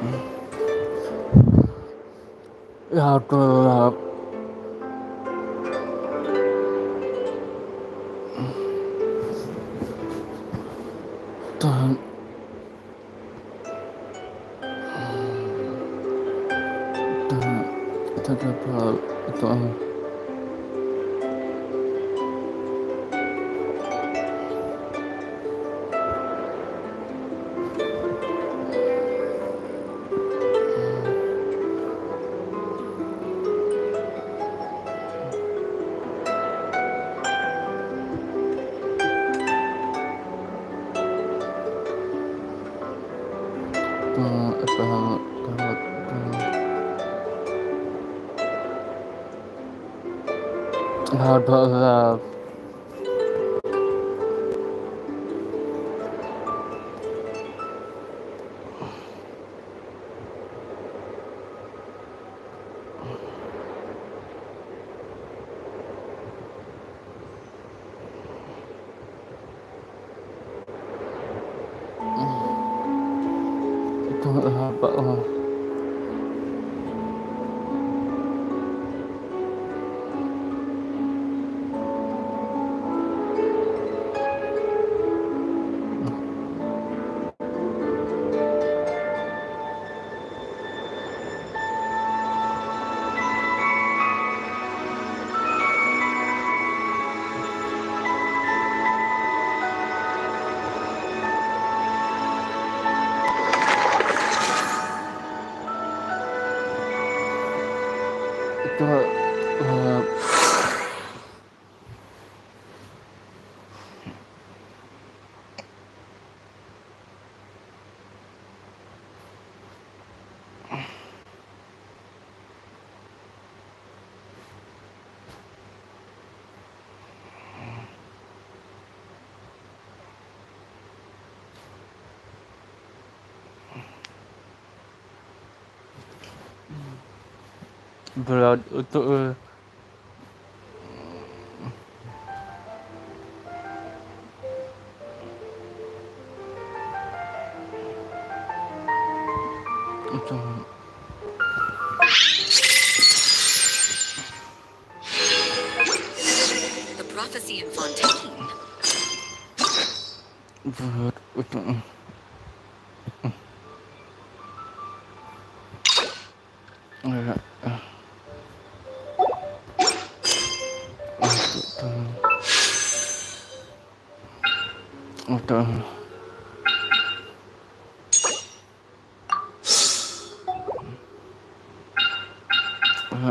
Ya Allah. Tuhan, Tuhan, tidak apa Tuhan. Tuhan, apa Tuhan, ya Allah. Tuhan apa Allah. Tuhan, berat untuk Tuhan. The prophecy in Fontaine. Berat untuk Tuhan.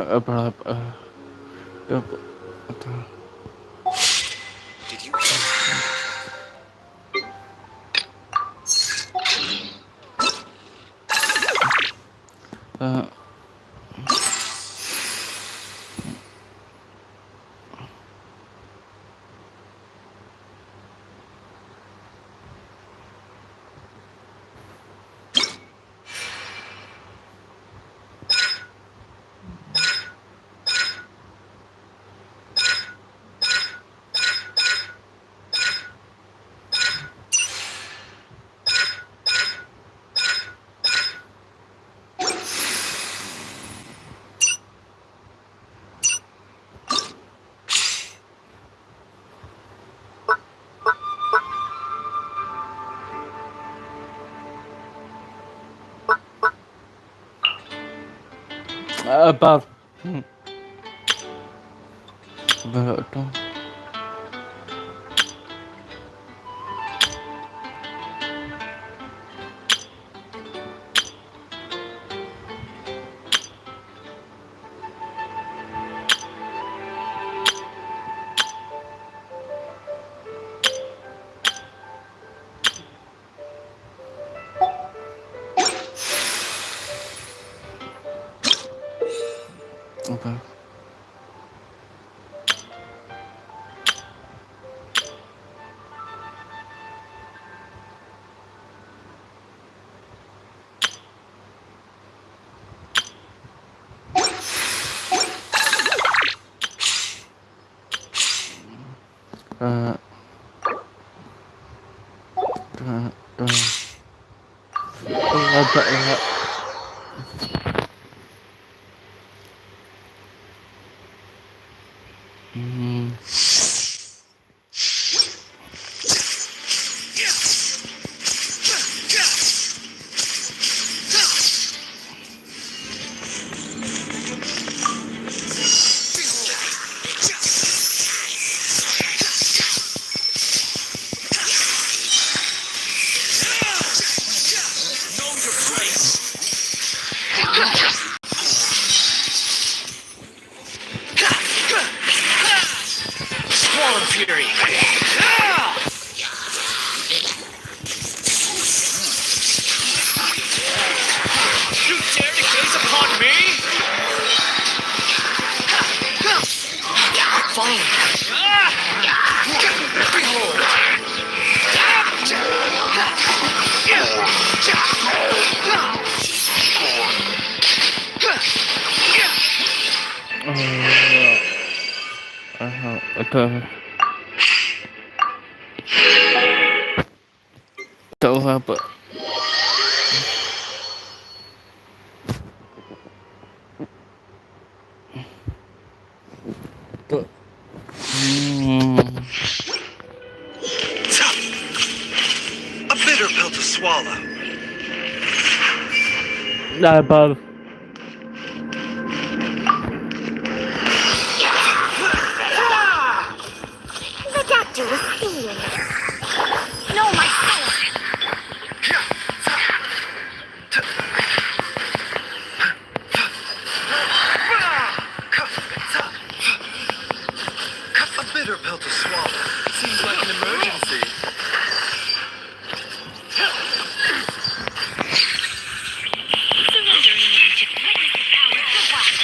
Apa Did you hear? above. Berat tu. Apa? Apa? Swallow Fury! You dare to gaze upon me? Fine. Behold! Ito. Tahu apa? Tuh. A bitter pill to swallow. Dah apa? The doctor will see you now. No, my sword. A bitter pill to swallow. Seems like an emergency. Surrendering leadership. Witness the power of the one.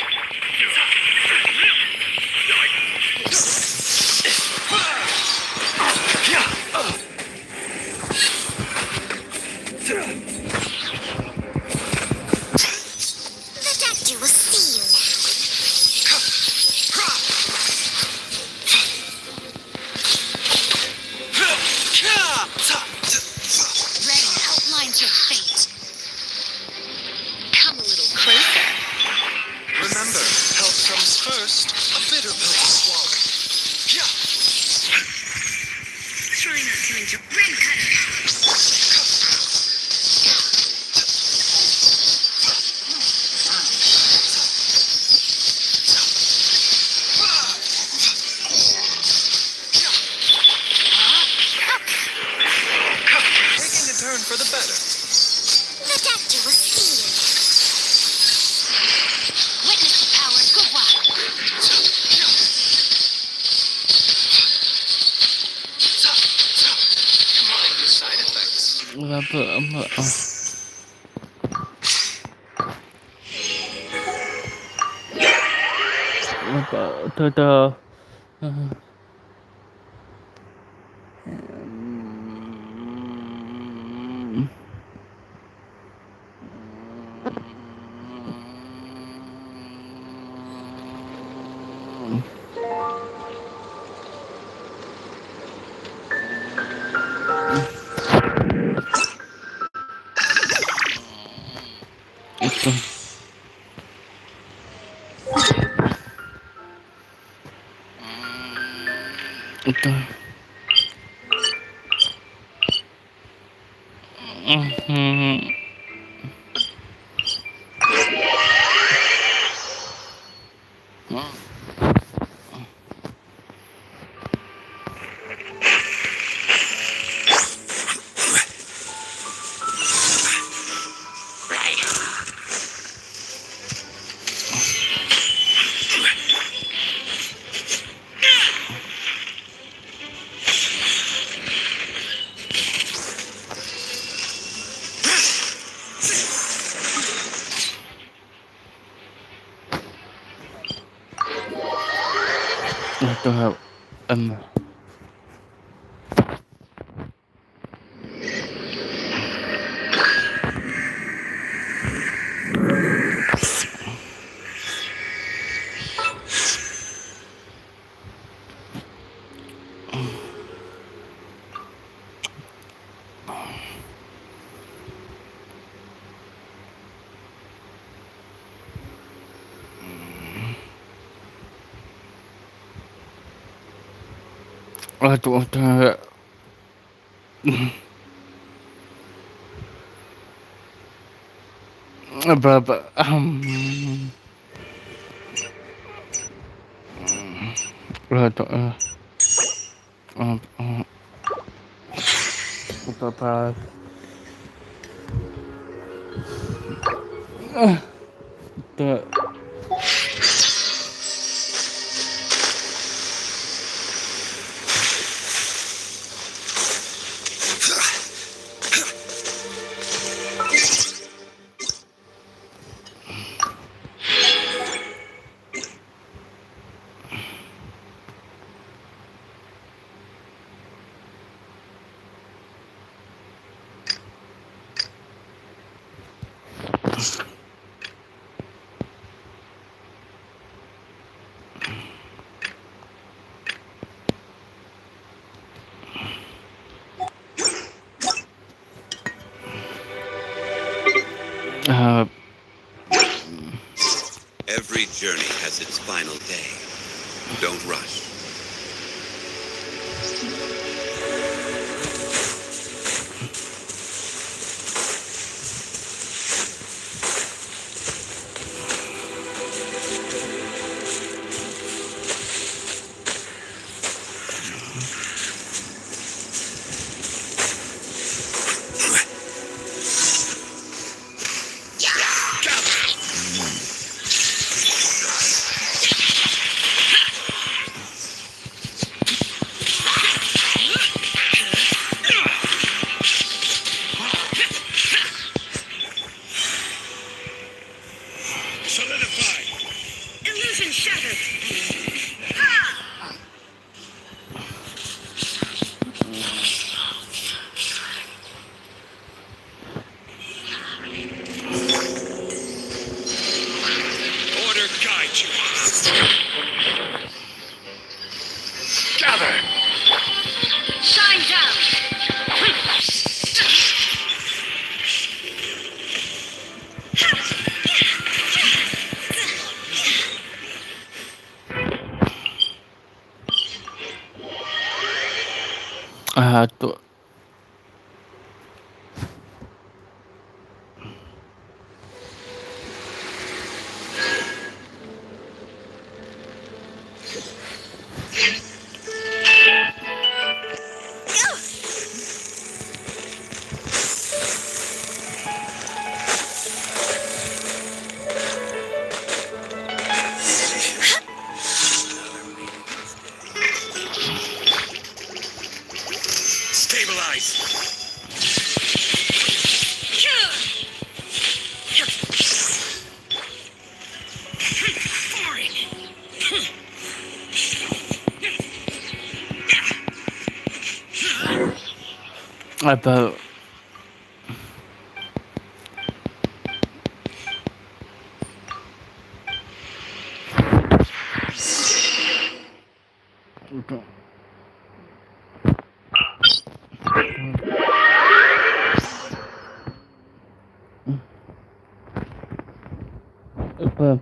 The doctor will see you now. Rain outlines your fate. Come a little closer. Remember, health comes first. A bitter pill to swallow. Try not to enter red cutter. Taking a turn for the better. The doctor will see you now. Witness the power of the one. Mind the side effects. Apa? Apa? Tuh. Itu. Itu. Itu. Aduh, udah. Berapa? Aduh. Berapa? tak. Every journey has its final day. Don't rush. Solidify! Illusion shattered! Order guide you. Gather! Shine down! Tu. Stabilize! Apa? Apa?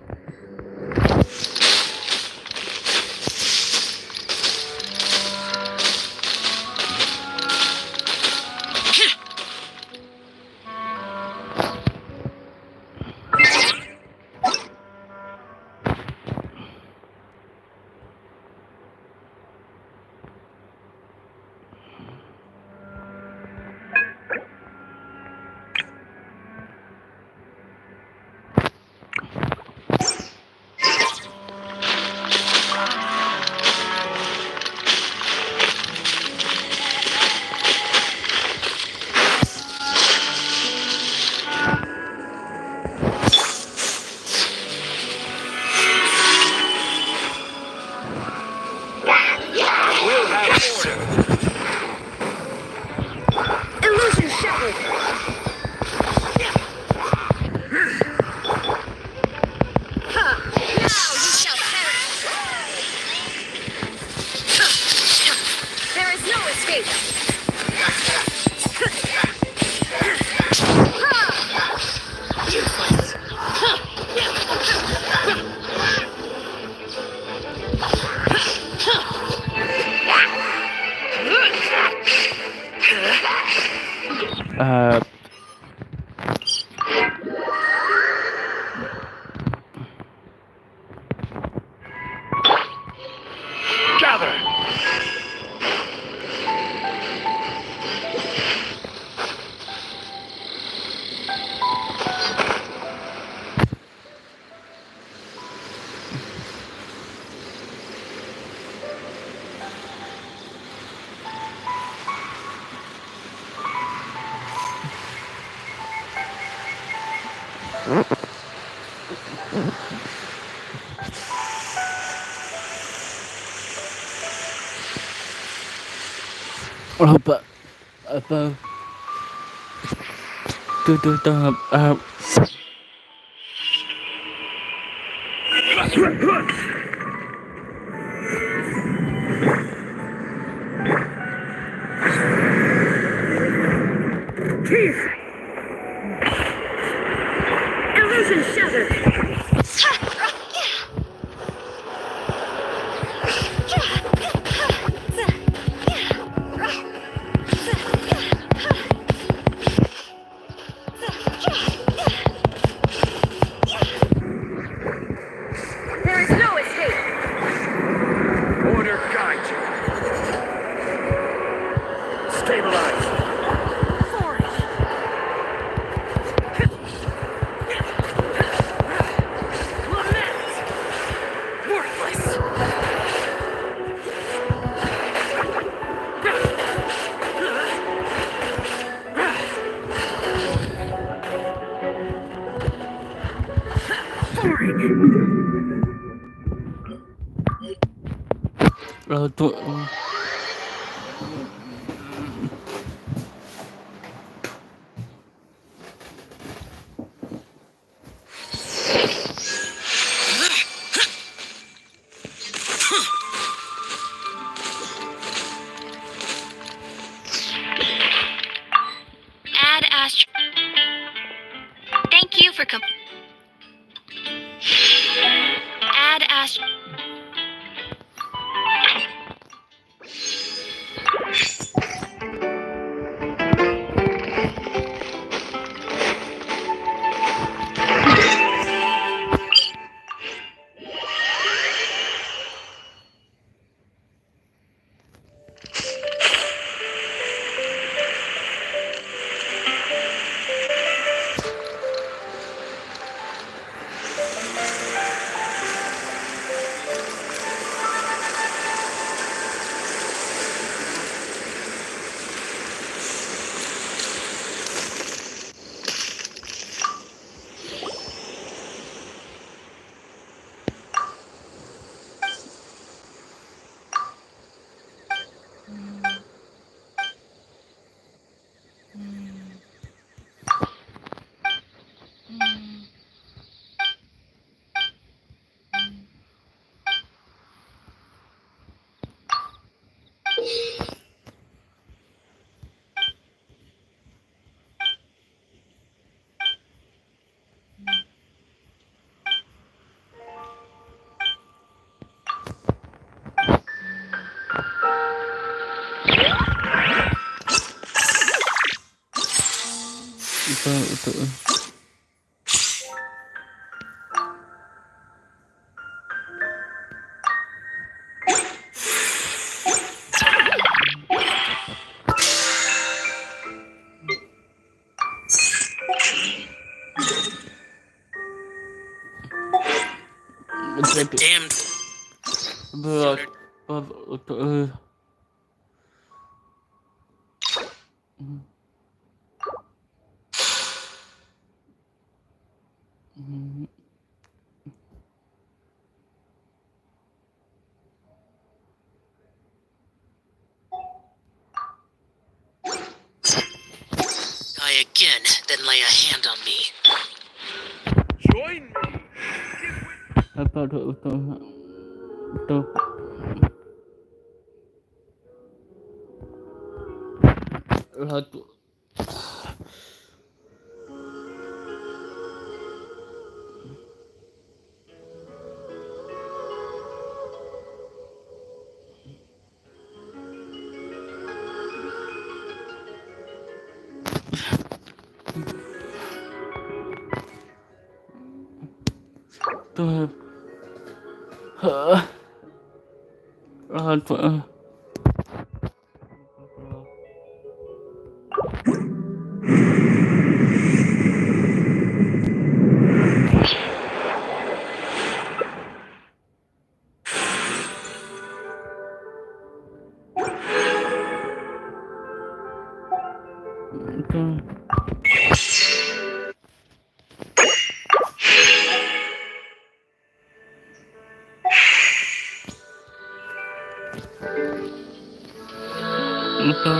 Apa tuh tahap Illusion shattered. There is no escape. Order guide you. Stabilize. Forage. Lament. Worthless. tuh Add Astro. Thank you for Add Astro. itu Damned. berat Die again, then lay a hand on me. Join me. apa tuh satu tuh satu Betul.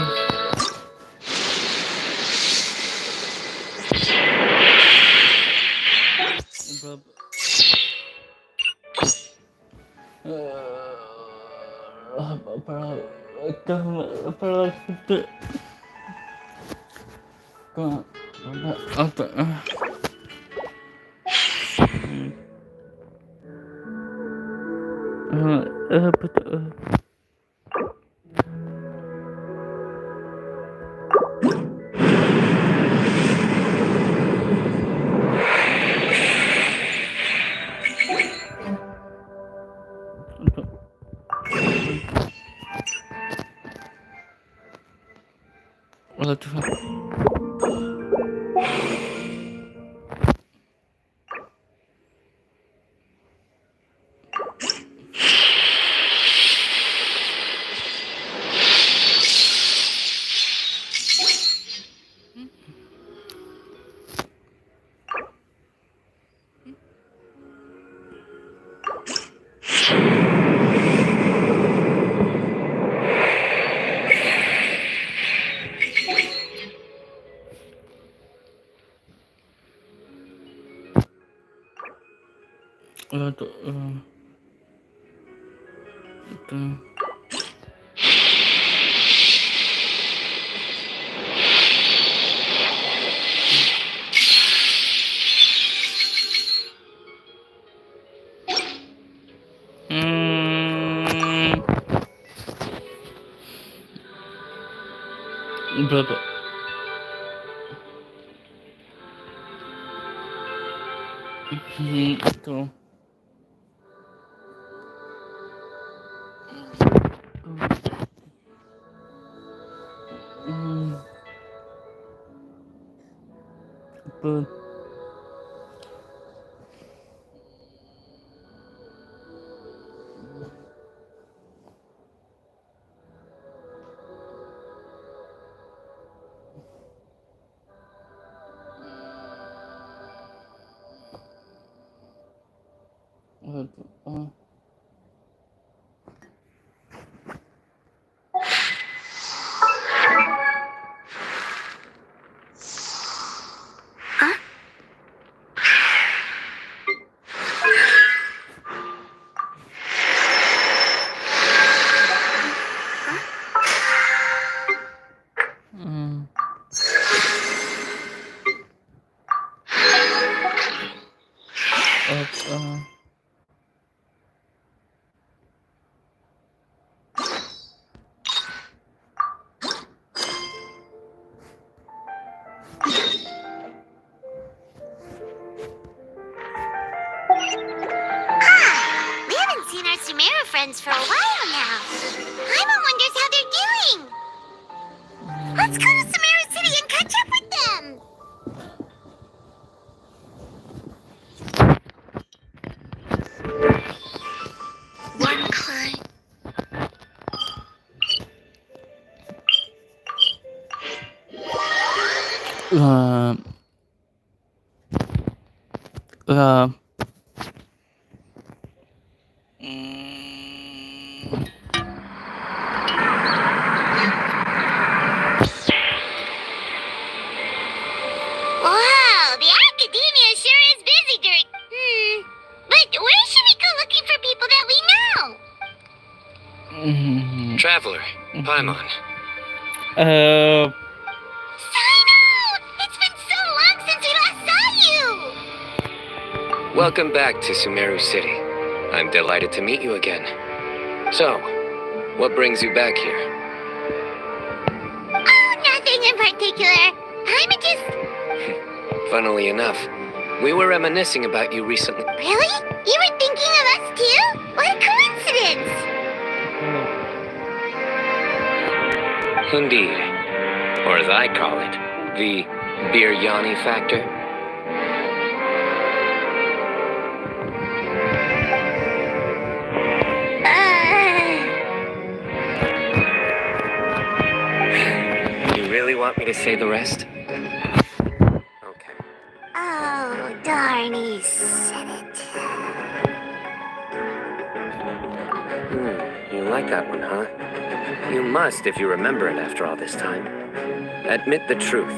Berapa? Itu. Apa? We haven't seen our Sumeru friends for a while now. Paimon wonders how they're doing. Let's go to Sumeru City and catch up with them. One climb. Wow, the academia sure is busy during... But where should we go looking for people that we know? Traveler, Paimon. Cyno! It's been so long since we last saw you! Welcome back to Sumeru City. I'm delighted to meet you again. So, what brings you back here? Oh, nothing in particular. I'm just... Funnily enough, we were reminiscing about you recently. Really? You were thinking of us too? What a coincidence! Indeed. Or as I call it, the Biryani factor. You really want me to say the rest? Okay. Oh, darn, he said it. You like that one, huh? You must if you remember it after all this time. Admit the truth.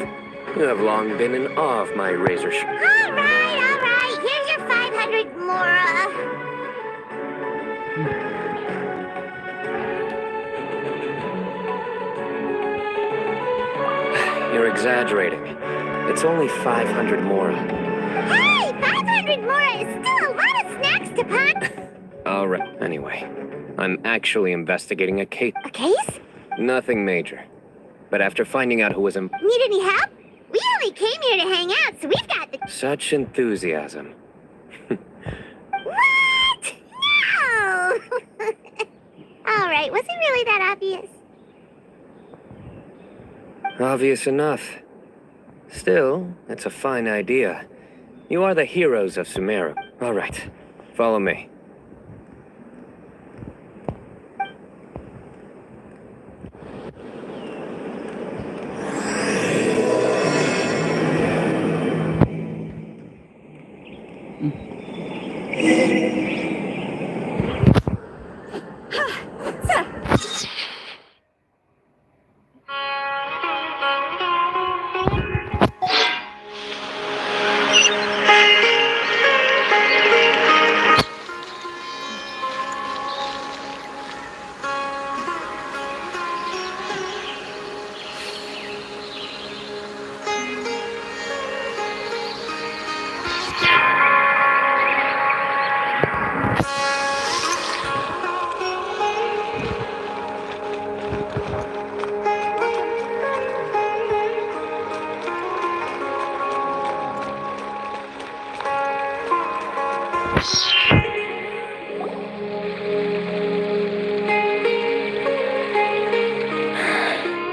You have long been in awe of my razor All right. Here's your 500 Mora. You're exaggerating. It's only 500 Mora. Hey, 500 Mora is still a lot of snacks to pack. All right. Anyway, I'm actually investigating a case. A case? Nothing major. But after finding out who was in Need any help? We only came here to hang out, so we've got the... such enthusiasm. What? No! All right, was it really that obvious? Obvious enough. Still, it's a fine idea. You are the heroes of Sumeru. All right, follow me.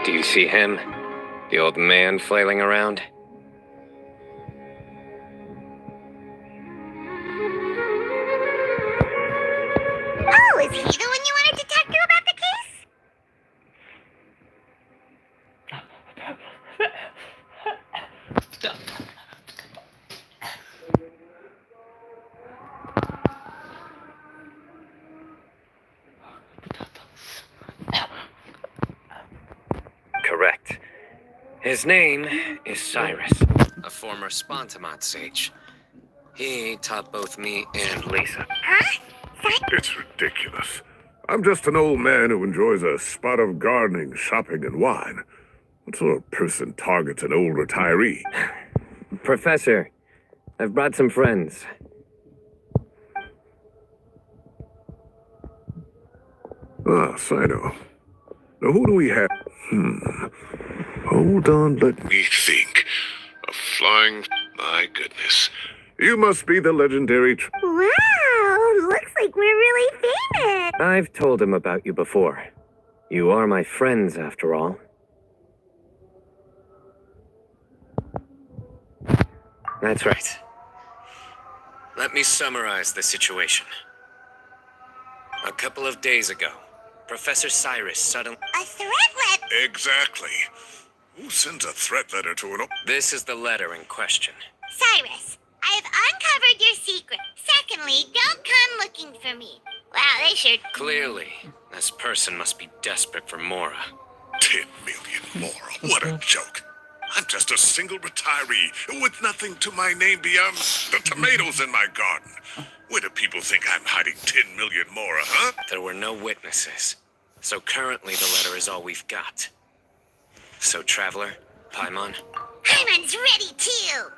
Do you see him? The old man flailing around? Oh, is he the one you wanted to talk to about the case? Correct. His name is Cyrus, a former Spontamot sage. He taught both me and Lisa. Huh? It's ridiculous. I'm just an old man who enjoys a spot of gardening, shopping, and wine. What sort of person targets an old retiree? Professor, I've brought some friends. Ah, Cyno. Now who do we have? Hold on, let me think. A flying... My goodness. You must be the legendary... Wow, looks like we're really famous. I've told him about you before. You are my friends, after all. That's right. Let me summarize the situation. A couple of days ago, Professor Cyrus suddenly... A threat letter? Exactly. Who sends a threat letter to an... This is the letter in question. Cyrus, I've uncovered your secret. Secondly, don't come looking for me. Wow, they sure... Clearly, this person must be desperate for Mora. 10 million more. What a joke. I'm just a single retiree with nothing to my name beyond the tomatoes in my garden. Where do people think I'm hiding 10 million more, huh? There were no witnesses, so currently the letter is all we've got. So, Traveler, Paimon, Paimon's ready too.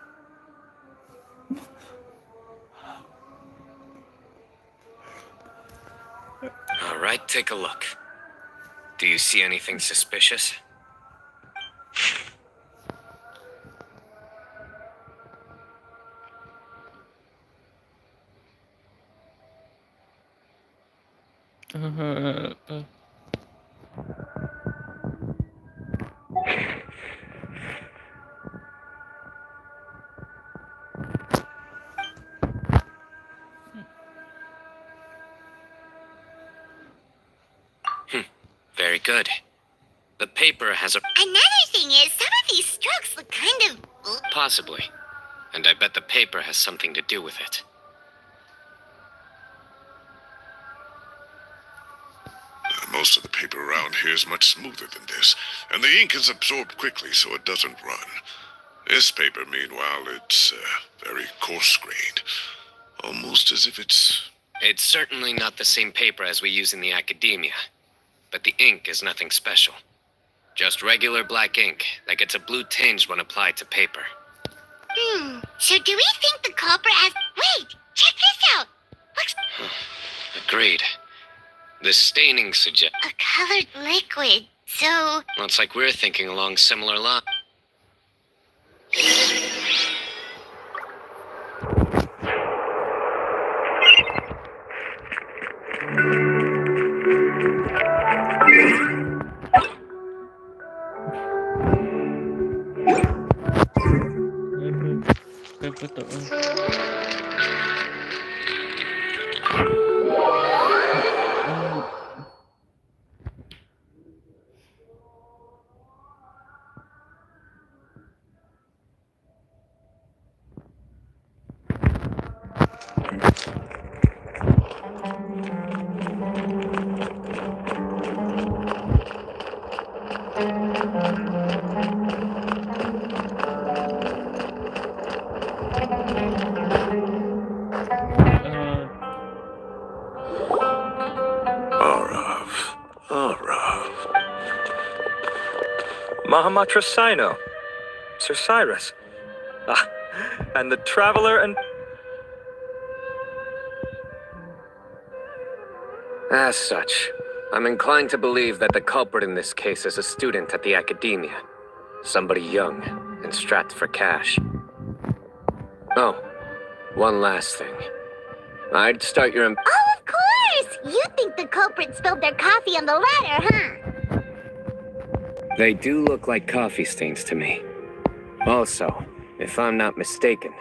all right, take a look. Do you see anything suspicious? Very good. The paper has a... Another thing is, some of these strokes look kind of... Possibly. And I bet the paper has something to do with it. Most of the paper around here is much smoother than this, and the ink is absorbed quickly so it doesn't run. This paper, meanwhile, it's very coarse-grained. Almost as if it's... It's certainly not the same paper as we use in the academia, but the ink is nothing special. Just regular black ink that gets a blue tinge when applied to paper. So do we think the culprit has... Wait! Check this out! Looks... Agreed. The staining suggests... a colored liquid, so... Looks like we're thinking along similar lines. Betul. Mahamatra Cyno, Sir Cyrus. Ah, and the Traveler and... As such, I'm inclined to believe that the culprit in this case is a student at the academia. Somebody young and strapped for cash. Oh, one last thing. I'd start your... Oh, of course! You think the culprit spilled their coffee on the ladder, huh? They do look like coffee stains to me. Also, if I'm not mistaken,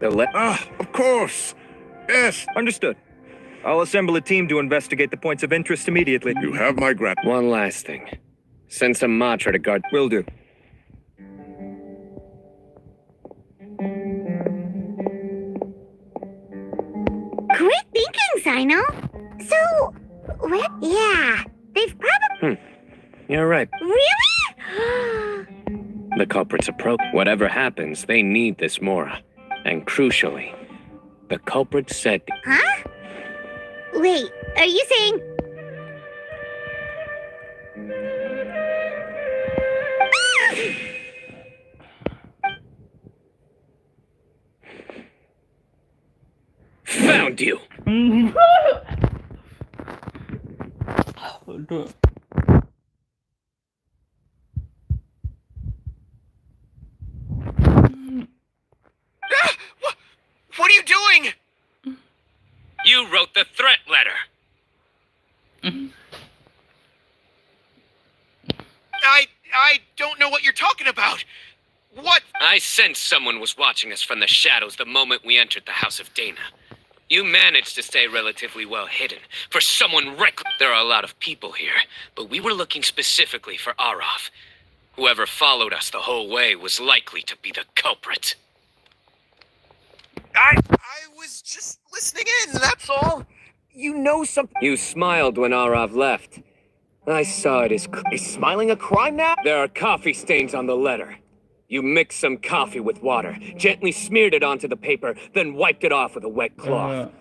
Of course! Yes, understood. I'll assemble a team to investigate the points of interest immediately. You have my One last thing. Send some Matra to guard... Will do. Great thinking, Cyno. So, what? Yeah, they've probably... You're right. Really? The culprit's approach. Whatever happens, they need this Mora. And crucially, the culprit said... Huh? Wait, are you saying... Found you! Aduh. What are you doing? You wrote the threat letter. I don't know what you're talking about. What? I sensed someone was watching us from the shadows the moment we entered the House of Dana. You managed to stay relatively well hidden. For someone there are a lot of people here, but we were looking specifically for Arav. Whoever followed us the whole way was likely to be the culprit. I was just listening in, that's all. You know something. You smiled when Arav left. I saw it as... Is smiling a crime now? There are coffee stains on the letter. You mixed some coffee with water, gently smeared it onto the paper, then wiped it off with a wet cloth.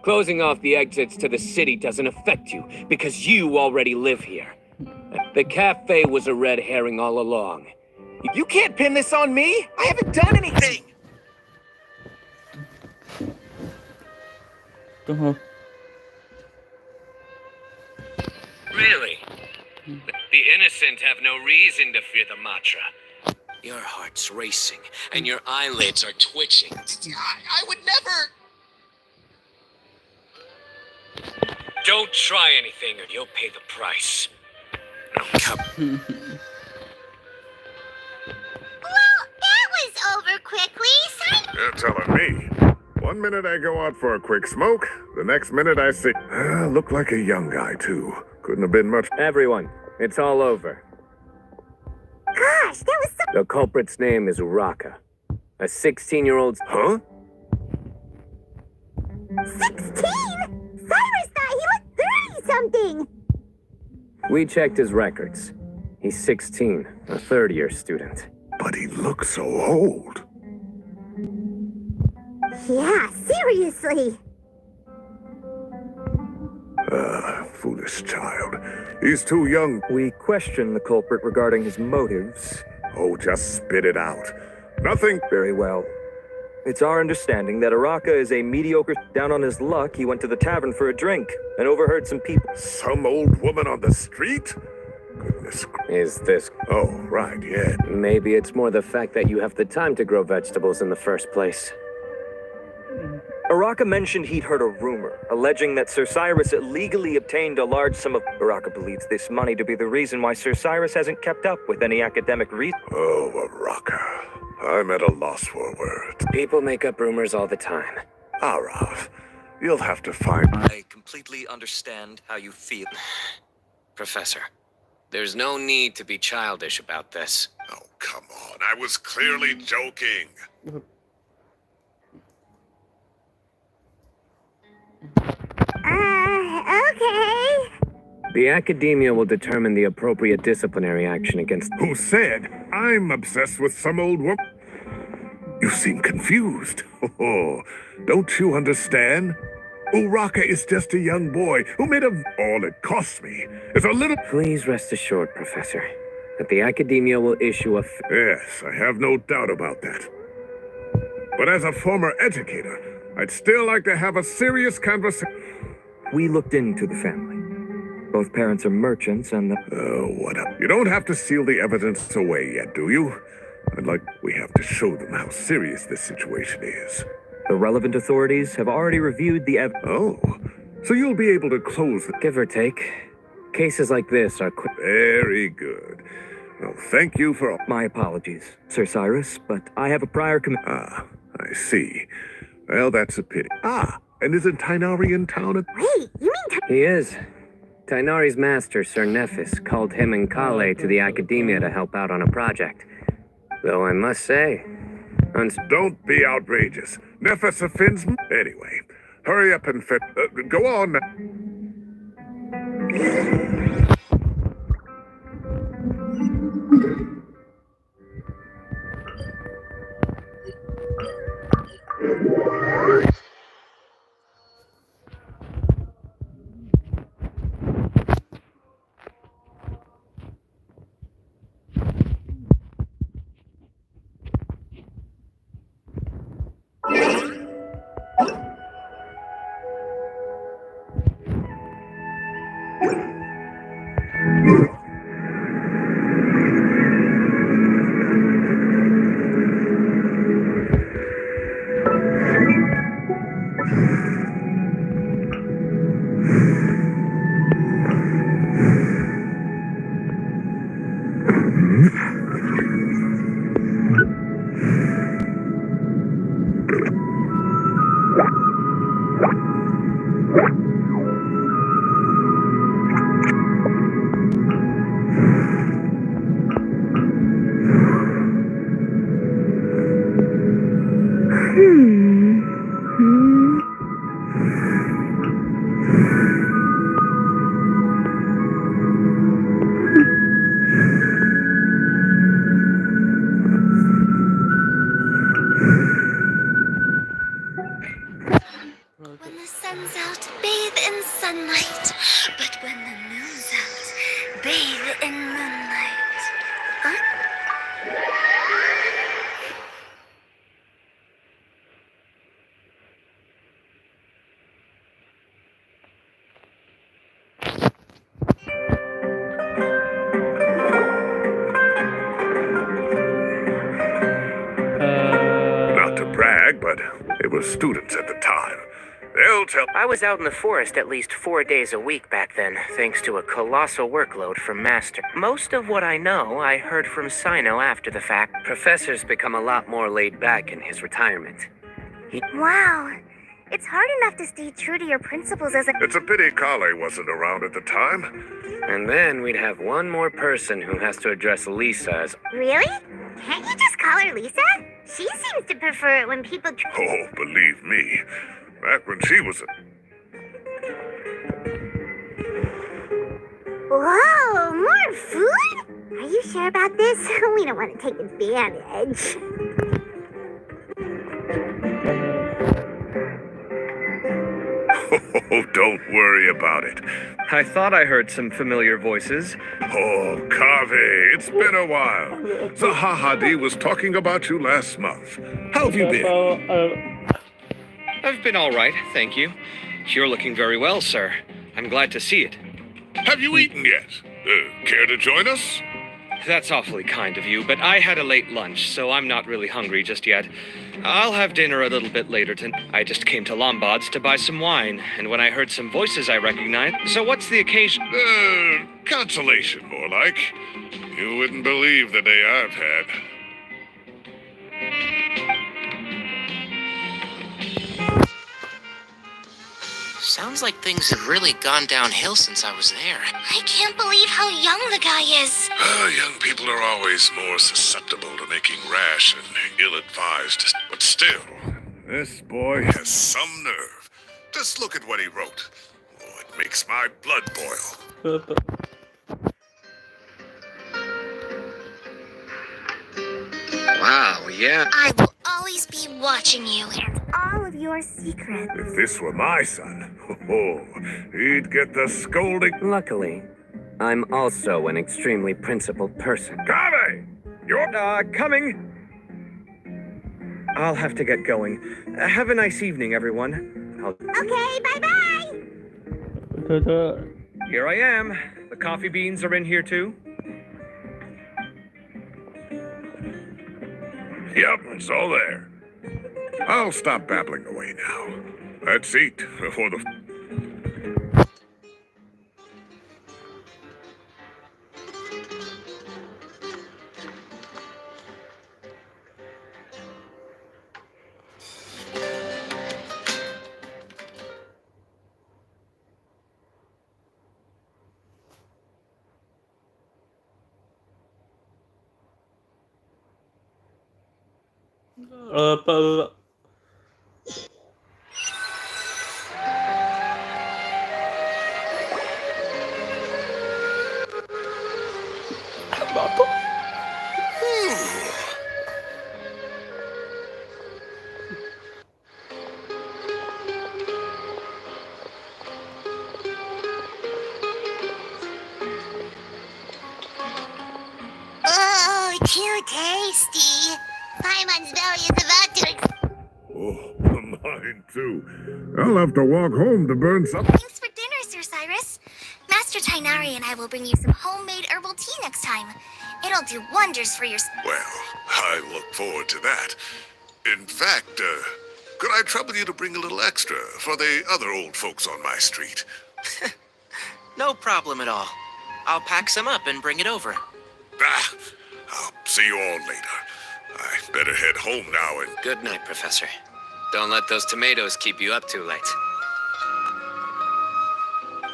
Closing off the exits to the city doesn't affect you, because you already live here. The cafe was a red herring all along. You can't pin this on me. I haven't done anything. Tunggu. Really? The innocent have no reason to fear the Matra. Your heart's racing, and your eyelids are twitching. I would never. Don't try anything, or you'll pay the price. No, come. Well, that was over quickly, Cyno. You're telling me. 1 minute I go out for a quick smoke, the next minute I see... look like a young guy, too. Couldn't have been much... Everyone, it's all over. Gosh, that was so... The culprit's name is Uraka. A 16-year-old... Huh? 16? Cyrus thought he looked 30-something. We checked his records. He's 16, a third-year student. But he looks so old. Yeah, seriously. Foolish child. He's too young. We question the culprit regarding his motives. Oh, just spit it out. Nothing. Very well. It's our understanding that Araka is a mediocre. Down on his luck, he went to the tavern for a drink and overheard some people. Some old woman on the street? Goodness. Is this... Oh, right, yeah. Maybe it's more the fact that you have the time to grow vegetables in the first place. Araka mentioned he'd heard a rumor, alleging that Sir Cyrus illegally obtained a large sum of... Araka believes this money to be the reason why Sir Cyrus hasn't kept up with any academic reason. Oh, Araka. I'm at a loss for words. People make up rumors all the time. Arav, you'll have to find... I completely understand how you feel. Professor, there's no need to be childish about this. Oh, come on. I was clearly joking. Okay. The academia will determine the appropriate disciplinary action against... Who said I'm obsessed with some old woman? You seem confused. Oh, don't you understand? Uraka is just a young boy who made a... All it cost me is a little... Please rest assured, Professor, that the academia will issue a... Yes, I have no doubt about that. But as a former educator, I'd still like to have a serious conversation. We looked into the family. Both parents are merchants and the... Oh, what up? You don't have to seal the evidence away yet, do you? We have to show them how serious this situation is. The relevant authorities have already reviewed the Oh, so you'll be able to close the... Give or take. Cases like this are quick... Very good. Well, thank you for... My apologies, Sir Cyrus, but I have a prior Ah, I see. Well, that's a pity. Ah, and isn't Tainari in town? Wait, you mean... He is. Tainari's master, Sir Nephis, called him and Kale to the academia to help out on a project. Though I must say... Don't be outrageous. Nephis offends me. Anyway, hurry up and go on. When the sun's out, bathe in sunlight. But when the moon's out, bathe in moonlight. Huh? Not to brag, but it was students at the time. They'll tell... I was out in the forest at least 4 days a week back then, thanks to a colossal workload from Master. Most of what I know, I heard from Cyno after the fact. Professor's become a lot more laid back in his retirement. Wow. It's hard enough to stay true to your principles as a... It's a pity Kale wasn't around at the time. And then we'd have one more person who has to address Lisa as... Really? Can't you just call her Lisa? She seems to prefer it when people... Oh, believe me. Back when she was a... Whoa, more food? Are you sure about this? We don't want to take advantage. Oh, don't worry about it. I thought I heard some familiar voices. Oh, Kaveh, it's been a while. Zahahadi was talking about you last month. How have you been? I've been all right, thank you. You're looking very well, sir. I'm glad to see it. Have you eaten yet? Care to join us? That's awfully kind of you, but I had a late lunch, so I'm not really hungry just yet. I'll have dinner a little bit later tonight. I just came to Lombard's to buy some wine, and when I heard some voices I recognized. So what's the occasion? Consolation, more like. You wouldn't believe the day I've had. Sounds like things have really gone downhill since I was there. I can't believe how young the guy is. Young people are always more susceptible to making rash and ill-advised. But still, this boy has some nerve. Just look at what he wrote. Oh, it makes my blood boil. Wow, yeah. I will always be watching you and all of your secrets. If this were my son, he'd get the scolding. Luckily, I'm also an extremely principled person. Kaveh! You're... Coming. I'll have to get going. Have a nice evening, everyone. Okay, bye-bye. Here I am. The coffee beans are in here too. Yep, it's all there. I'll stop babbling away now. Let's eat before the... Oh, too tasty. Paimon's belly is about to Oh, mine too. I'll have to walk home to burn some... Thanks for dinner, Sir Cyrus. Master Tainari and I will bring you some homemade herbal tea next time. It'll do wonders for your... Well, I look forward to that. In fact, could I trouble you to bring a little extra for the other old folks on my street? No problem at all. I'll pack some up and bring it over. I'll see you all later. I better head home now and... Good night, Professor. Don't let those tomatoes keep you up too late.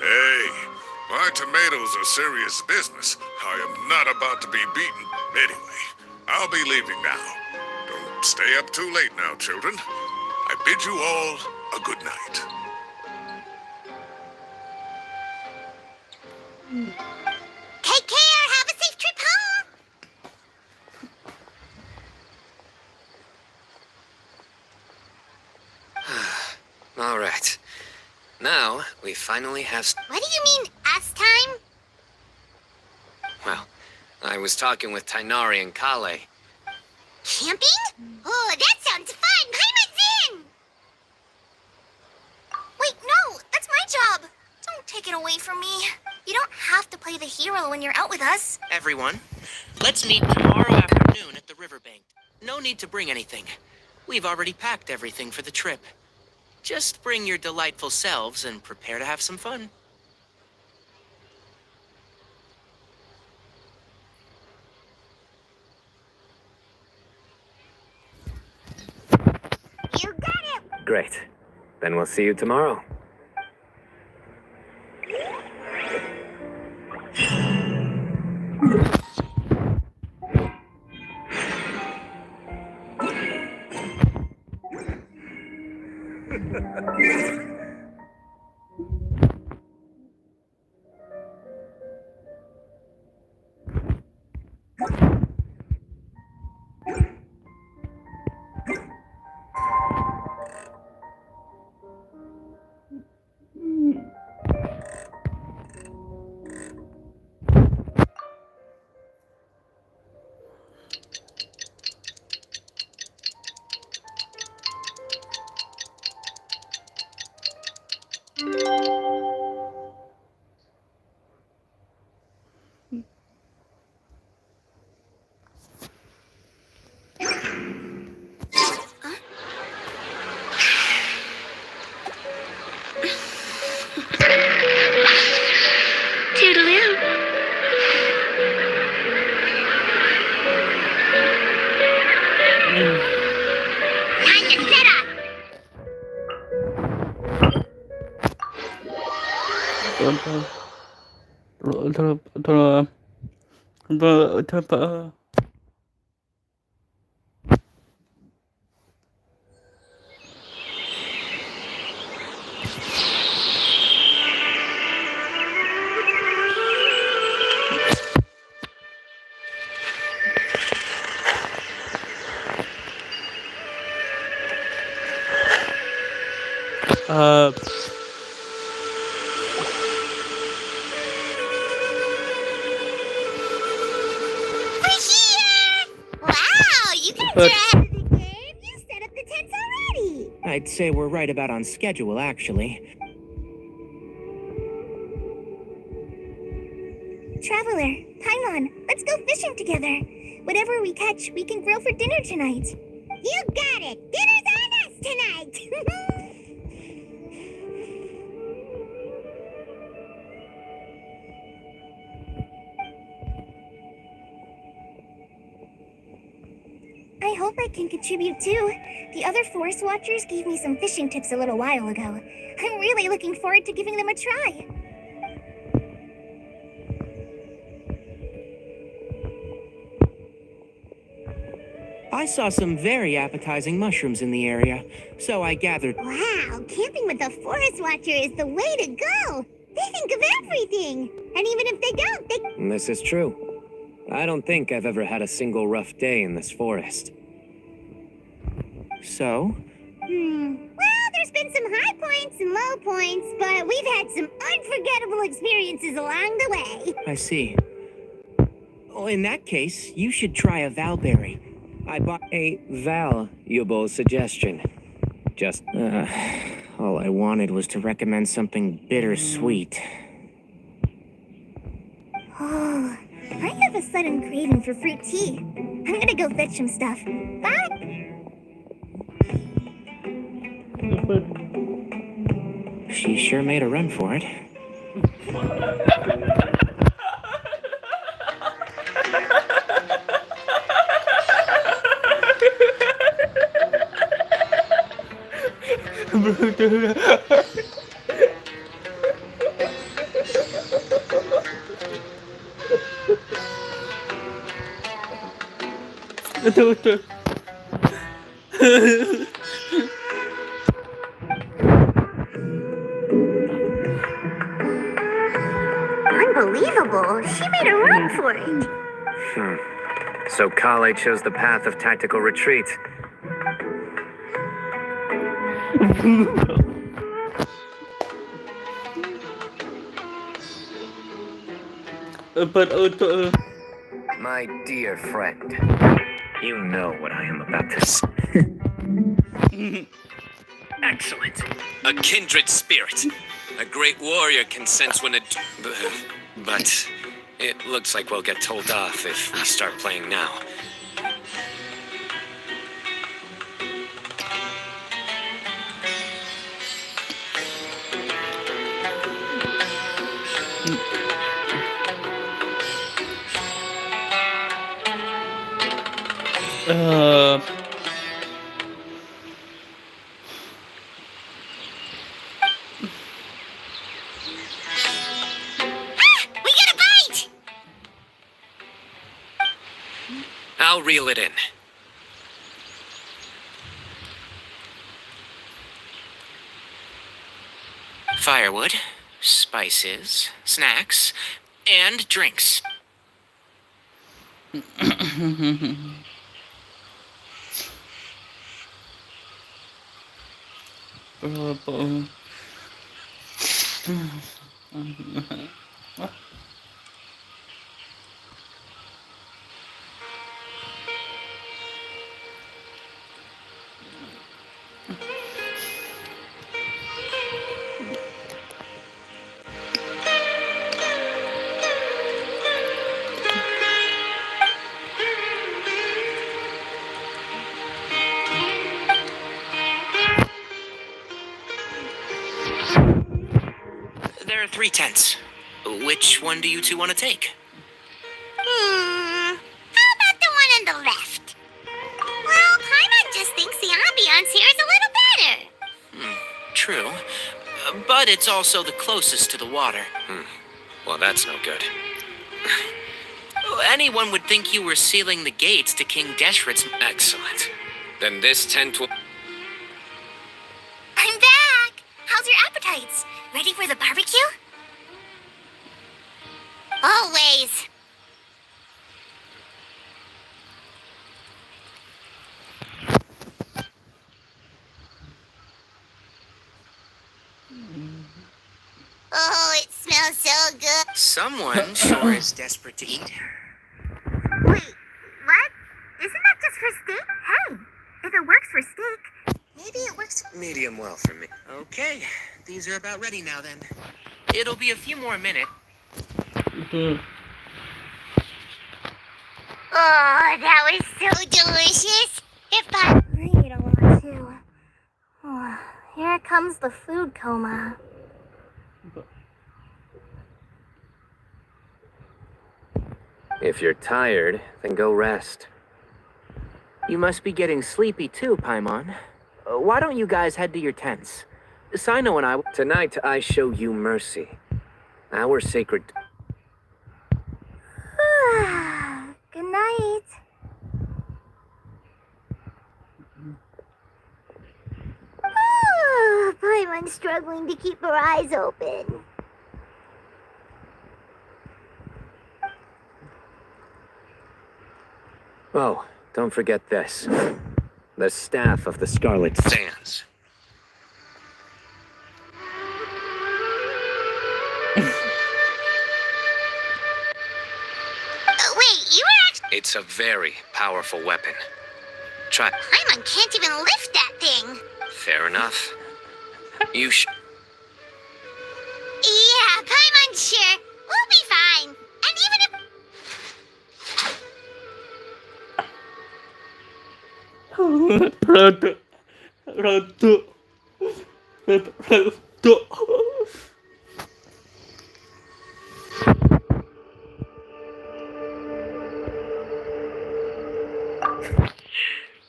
Hey, my tomatoes are serious business. I am not about to be beaten. Anyway, I'll be leaving now. Don't stay up too late now, children. I bid you all a good night. Take care. Have a safe trip home. All right. Now, we finally have... What do you mean, us time? Well, I was talking with Tainari and Kale. Camping? Oh, that sounds fun. Paimon's in. Wait, no. That's my job. Don't take it away from me. You don't have to play the hero when you're out with us. Everyone, let's meet tomorrow afternoon at the riverbank. No need to bring anything. We've already packed everything for the trip. Just bring your delightful selves and prepare to have some fun. You got it. Great. Then we'll see you tomorrow. We're here! Wow, you guys are ahead of the game. You set up the tents already. I'd say we're right about on schedule, actually. Traveler, Paimon, let's go fishing together. Whatever we catch, we can grill for dinner tonight. You got it! Dinner's on us tonight! I hope I can contribute too. The other forest watchers gave me some fishing tips a little while ago. I'm really looking forward to giving them a try. I saw some very appetizing mushrooms in the area, so I gathered. Wow, camping with a forest watcher is the way to go. They think of everything. And even if they don't, they... This is true. I don't think I've ever had a single rough day in this forest. So? Well, there's been some high points and low points, but we've had some unforgettable experiences along the way. I see. Well, in that case, you should try a valberry. I bought A valuable suggestion. Just, all I wanted was to recommend something bittersweet. Oh, I have a sudden craving for fruit tea. I'm gonna go fetch some stuff. Bye! She sure made a run for it. Betul. Unbelievable! She made a run for it. So Kale chose the path of tactical retreat. My dear friend, you know what I am about to say. Excellent. A kindred spirit. A great warrior can sense when but it looks like we'll get told off if we start playing now. We got a bite! I'll reel it in. Firewood, spices, snacks, and drinks. There are 3 tents. Which one do you two want to take? How about the one on the left? Well, Paimon just thinks the ambiance here is a little better. True. but it's also the closest to the water. Well, that's no good. Anyone would think you were sealing the gates to King Deshret's... Excellent. Then this tent will... I'm back! How's your appetites? Ready for the barbecue? Always. Oh, it smells so good. Someone sure is desperate to eat. Wait, what? Isn't that just for steak? Hey, if it works for steak, maybe it works for... Medium well for me. Okay, these are about ready now then. It'll be a few more minutes. Oh, that was so delicious. If I ate a lot too. Oh, here comes the food coma. If you're tired, then go rest. You must be getting sleepy too, Paimon. Why don't you guys head to your tents? Cyno and I... Tonight, I show you mercy. Our sacred... Good night. Paimon's struggling to keep her eyes open. Oh, don't forget this. The staff of the Scarlet Sands. Wait, you were actually... It's a very powerful weapon. Try... Paimon can't even lift that thing. Fair enough. You Yeah, Paimon, sure. We'll be fine. And even if...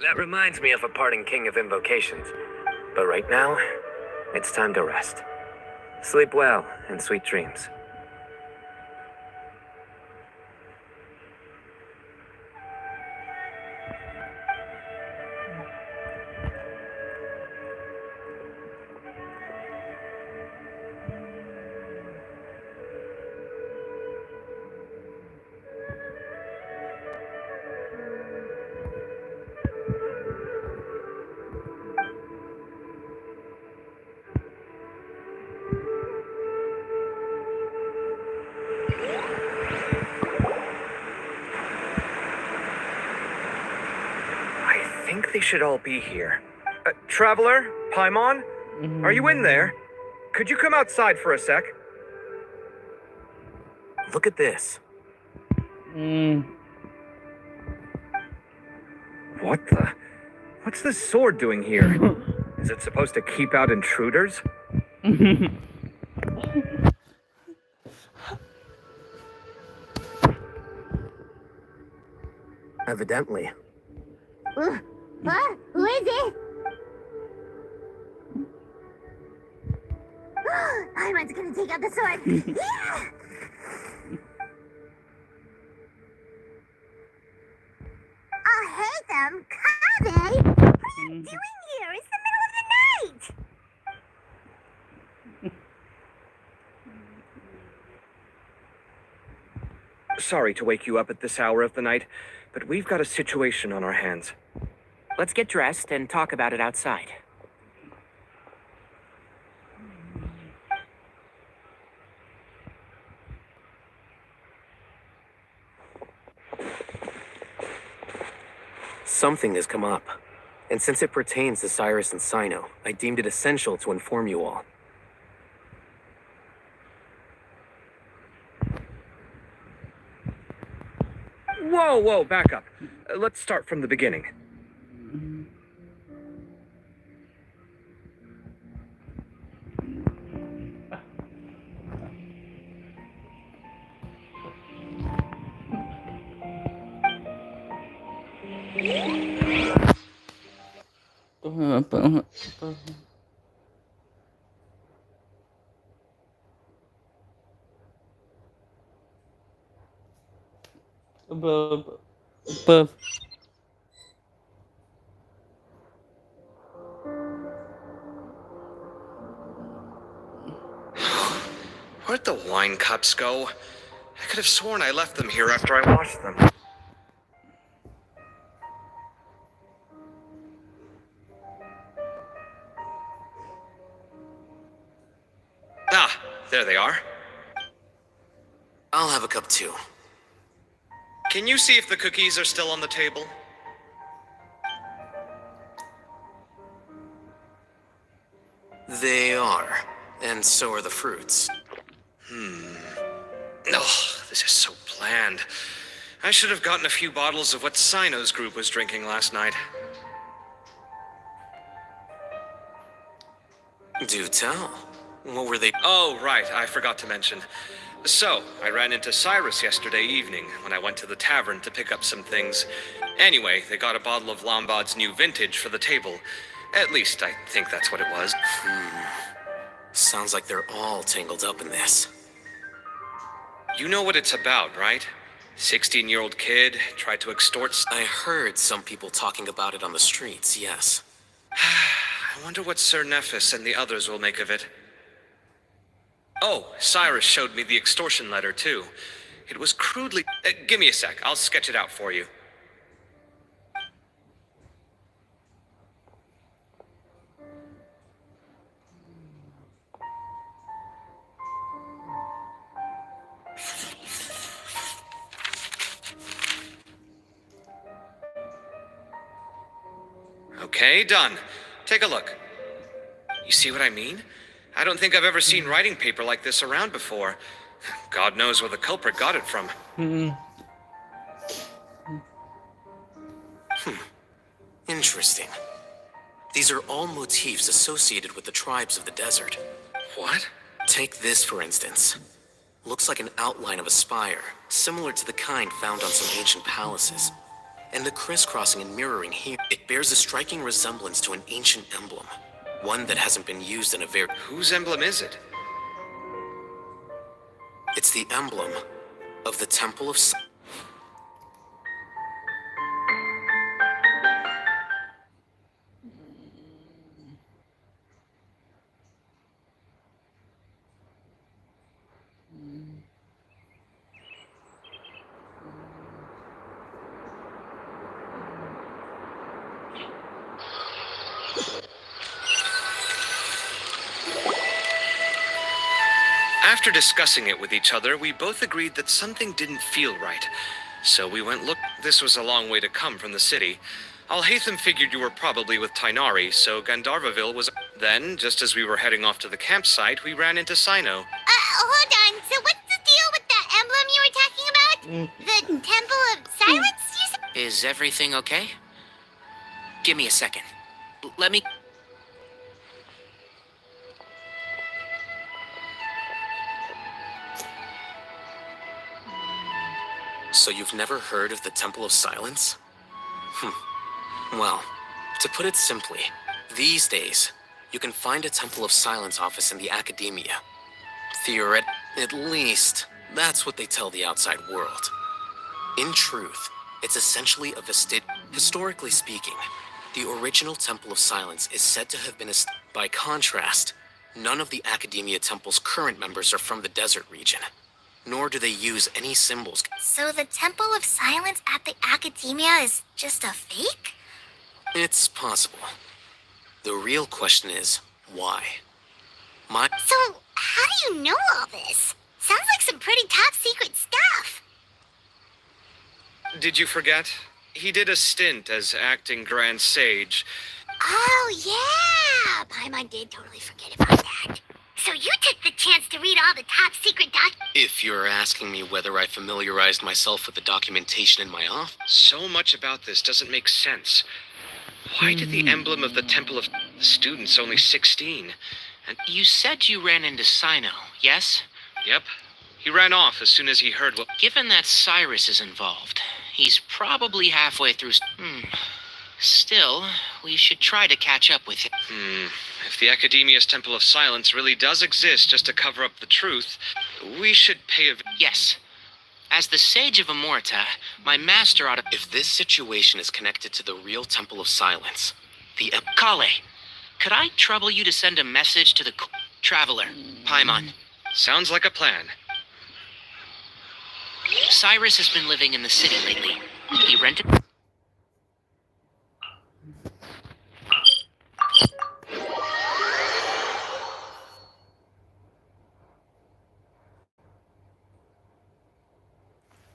That reminds me of a parting king of invocations. But right now, it's time to rest. Sleep well and sweet dreams. I think they should all be here. Traveler? Paimon? Are you in there? Could you come outside for a sec? Look at this. What the? What's this sword doing here? Is it supposed to keep out intruders? Evidently. What? Who is it? Paimon's gonna take out the sword. Yeah! I'll hate them, Kabe! What are you doing here? It's the middle of the night! Sorry to wake you up at this hour of the night, but we've got a situation on our hands. Let's get dressed and talk about it outside. Something has come up. And since it pertains to Cyrus and Cyno, I deemed it essential to inform you all. Whoa, back up. Let's start from the beginning. Apa? Where'd the wine cups go? I could have sworn I left them here after I washed them. Ah, there they are. I'll have a cup too. Can you see if the cookies are still on the table? They are. And so are the fruits. Oh, this is so bland. I should have gotten a few bottles of what Cyno's group was drinking last night. Do tell. What were they? Oh, right, I forgot to mention. So, I ran into Cyrus yesterday evening when I went to the tavern to pick up some things. Anyway, they got a bottle of Lombard's new vintage for the table. At least, I think that's what it was. Sounds like they're all tangled up in this. You know what it's about, right? 16-year-old kid tried to extort... I heard some people talking about it on the streets, yes. I wonder what Sir Nephis and the others will make of it. Oh, Cyrus showed me the extortion letter, too. It was crudely... give me a sec, I'll sketch it out for you. Okay, done. Take a look. You see what I mean? I don't think I've ever seen writing paper like this around before. God knows where the culprit got it from. Interesting. These are all motifs associated with the tribes of the desert. What? Take this, for instance. Looks like an outline of a spire, similar to the kind found on some ancient palaces. And the crisscrossing and mirroring here, it bears a striking resemblance to an ancient emblem. One that hasn't been used in a very... Whose emblem is it? It's the emblem of the Temple of... After discussing it with each other, we both agreed that something didn't feel right. So we went look. This was a long way to come from the city. Alhaitham figured you were probably with Tainari, so Gandharvaville was... Then, just as we were heading off to the campsite, we ran into Cyno. Hold on. So what's the deal with that emblem you were talking about? The Temple of Silence, you said? Is everything okay? Give me a second. Let me... So you've never heard of the Temple of Silence? Well, to put it simply, these days, you can find a Temple of Silence office in the academia. At least, that's what they tell the outside world. In truth, it's essentially a Historically speaking, the original Temple of Silence is said to have been By contrast, none of the academia temple's current members are from the desert region. Nor do they use any symbols. So the Temple of Silence at the Academia is just a fake? It's possible. The real question is, why? So, how do you know all this? Sounds like some pretty top secret stuff. Did you forget? He did a stint as acting Grand Sage. Oh, yeah! Paimon did totally forget about that. So you took the chance to read all the top secret If you're asking me whether I familiarized myself with the documentation in my office... So much about this doesn't make sense. Why did the emblem of the Temple of the student's only 16? And You said you ran into Cyno, yes? Yep. He ran off as soon as he heard what... Given that Cyrus is involved, he's probably halfway through... Still, we should try to catch up with him. If the Academia's Temple of Silence really does exist just to cover up the truth, we should pay a... Yes. As the Sage of Amorta, my master ought to... If this situation is connected to the real Temple of Silence, the... Kale, could I trouble you to send a message to the Traveler, Paimon? Sounds like a plan. Cyrus has been living in the city lately. He rented...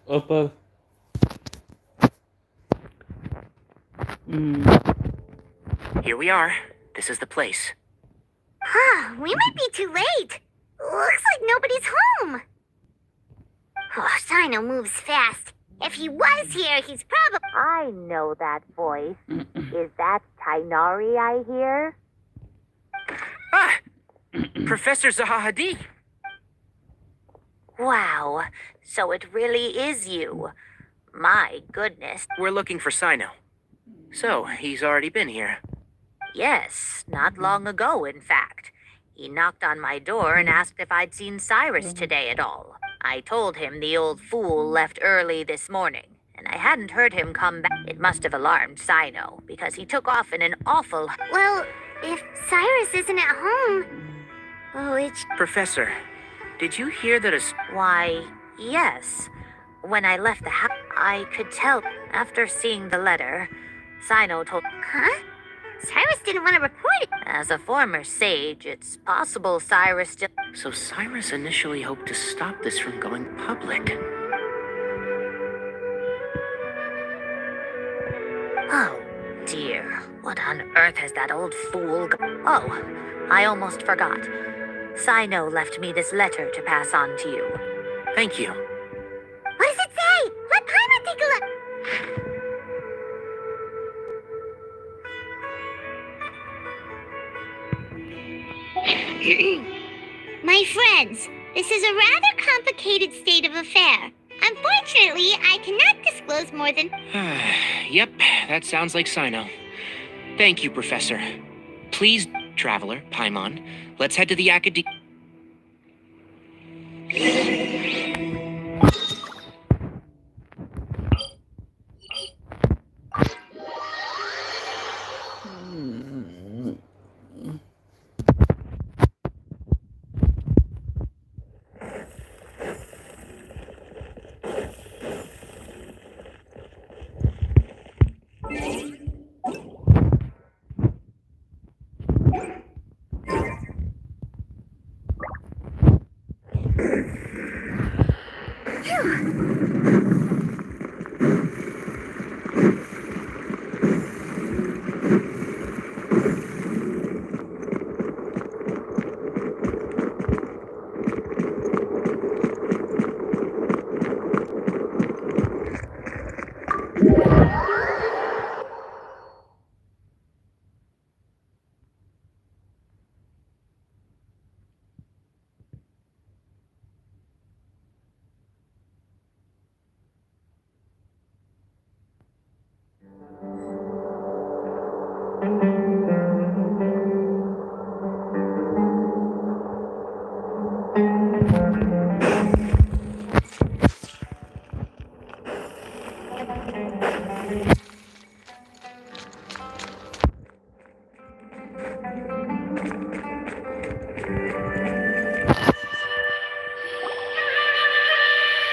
Apa? Here we are. This is the place. Huh, we might be too late. Looks like nobody's home. Oh, Cyno moves fast. If he was here, he's probably... I know that voice. Is that Tainari I hear? Ah! Professor Zahahadi. Wow, so it really is you. My goodness. We're looking for Cyno. So, he's already been here. Yes, not long ago, in fact. He knocked on my door and asked if I'd seen Cyrus today at all. I told him the old fool left early this morning, and I hadn't heard him come back. It must have alarmed Cyno, because he took off in an awful... Well, if Cyrus isn't at home... Oh, it's... Professor, did you hear that a... Why, yes. When I left the house, I could tell. After seeing the letter, Cyno told... Huh? Cyrus didn't want to report it. As a former sage, it's possible Cyrus still... So Cyrus initially hoped to stop this from going public. Oh, dear. What on earth has that old fool... Oh, I almost forgot. Cyno left me this letter to pass on to you. Thank you. What does it say? Let Paimon take a look. My friends, this is a rather complicated state of affair. Unfortunately, I cannot disclose more than... Yep, that sounds like Cyno. Thank you, Professor. Please, Traveler, Paimon, let's head to the academy...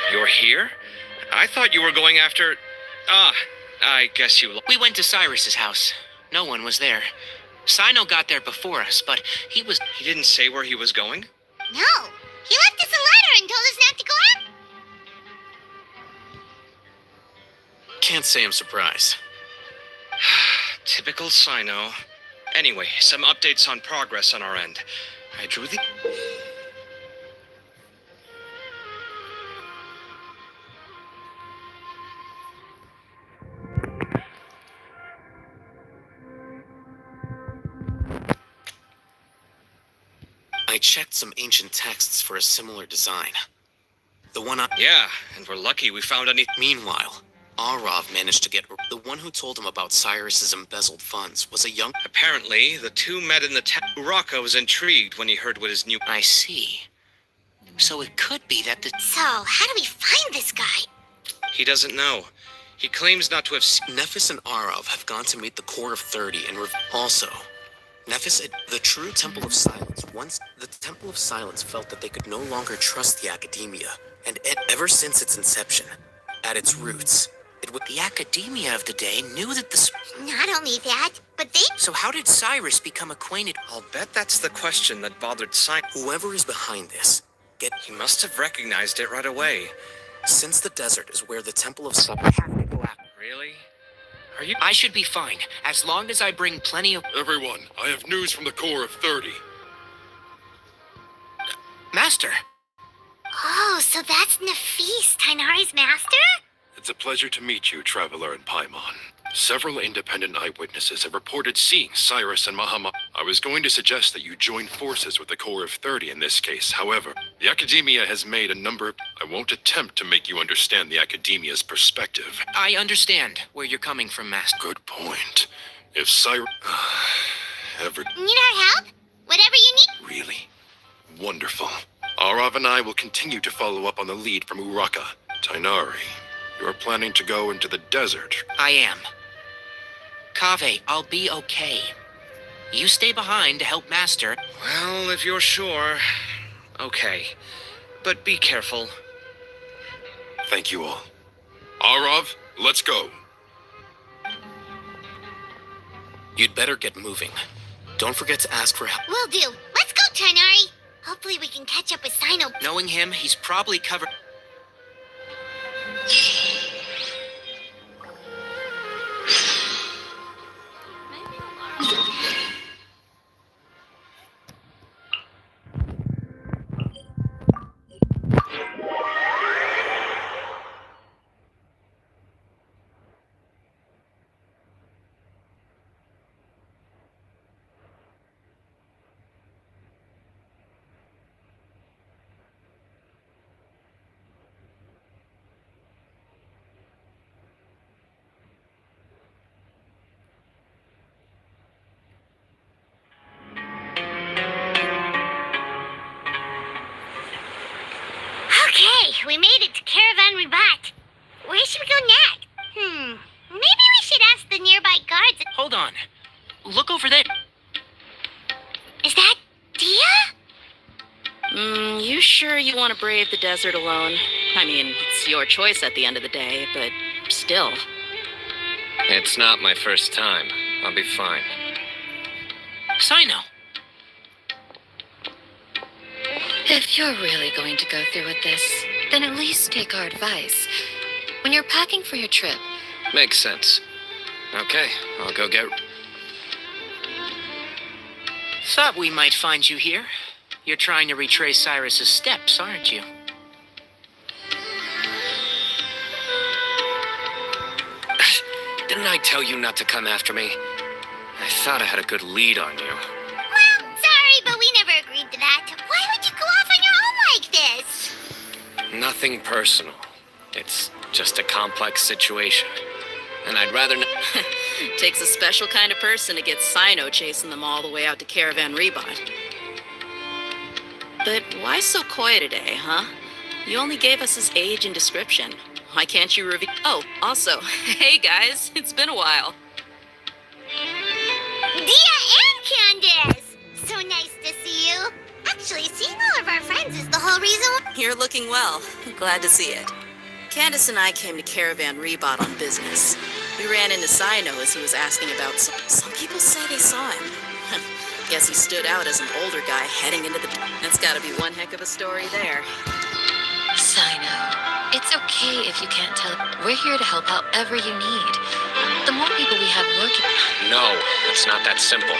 You're here? I thought you were going after... Ah, I guess you... We went to Cyrus's house. No one was there. Cyno got there before us, but he was... He didn't say where he was going? No, he left us a letter and told us not to go out. Can't say I'm surprised. Typical Cyno. Anyway, some updates on progress on our end. I drew the... I checked some ancient texts for a similar design. The one I... Yeah, and we're lucky we found any... Meanwhile, Arav managed to get... The one who told him about Cyrus's embezzled funds was a young... Apparently, the two met in the town. Uraka was intrigued when he heard what his new... I see. So it could be that the... So, how do we find this guy? He doesn't know. He claims not to have seen. Nephis and Arav have gone to meet the core of 30 and also, Nephis, the true Temple of Silence. Once the Temple of Silence felt that they could no longer trust the academia, and ever since its inception, at its roots, The academia of the day knew that the... Not only that, but they... So how did Cyrus become acquainted? I'll bet that's the question that bothered Cyno. whoever is behind this, He must have recognized it right away. since the desert is where the Temple of Silence... Have to go out. Really? Are you? I should be fine, as long as I bring plenty of... Everyone, I have news from the core of 30. Master! Oh, so that's Nafis, Tainari's master? It's a pleasure to meet you, Traveler and Paimon. Several independent eyewitnesses have reported seeing Cyrus and Muhammad. I was going to suggest that you join forces with the core of 30 in this case. However, the Academia has made a number of... I won't attempt to make you understand the Academia's perspective. I understand where you're coming from, Master. Good point. If Cyrus... ever... Need our help? Whatever you need? Really? Wonderful. Arav and I will continue to follow up on the lead from Uraka. Tainari, you're planning to go into the desert. I am. Kaveh, I'll be okay. You stay behind to help Master. Well, if you're sure. Okay. But be careful. Thank you all. Arav, let's go. You'd better get moving. Don't forget to ask for help. Will do. Let's go, Tainari. Hopefully we can catch up with Cyno. Knowing him, he's probably covered... Okay, we made it to Caravan Ribat. Where should we go next? Maybe we should ask the nearby guards. Hold on. Look over there. Is that Dia? You sure you want to brave the desert alone? I mean, it's your choice at the end of the day, but still. It's not my first time. I'll be fine. Cyno. If you're really going to go through with this, then at least take our advice. When you're packing for your trip, Makes sense. Okay, I'll go get... Thought we might find you here. You're trying to retrace Cyrus's steps, aren't you? Didn't I tell you not to come after me? I thought I had a good lead on you. Well, sorry, but we never agreed to that. Why would you go off on your own like this? Nothing personal. It's just a complex situation. And I'd rather not... Takes a special kind of person to get Cyno chasing them all the way out to Caravan Rebot. But why so coy today, huh? You only gave us his age and description. Why can't you reveal... Oh, also, hey guys, it's been a while. Dia and Candace! So nice to see you. Actually, seeing all of our friends is the whole reason why... You're looking well. Glad to see it. Candace and I came to Caravan Rebot on business. We ran into Cyno as he was asking about some people say they saw him. Guess he stood out as an older guy heading into the... That's gotta be one heck of a story there. Cyno, it's okay if you can't tell. We're here to help however you need. The more people we have working... No, it's not that simple.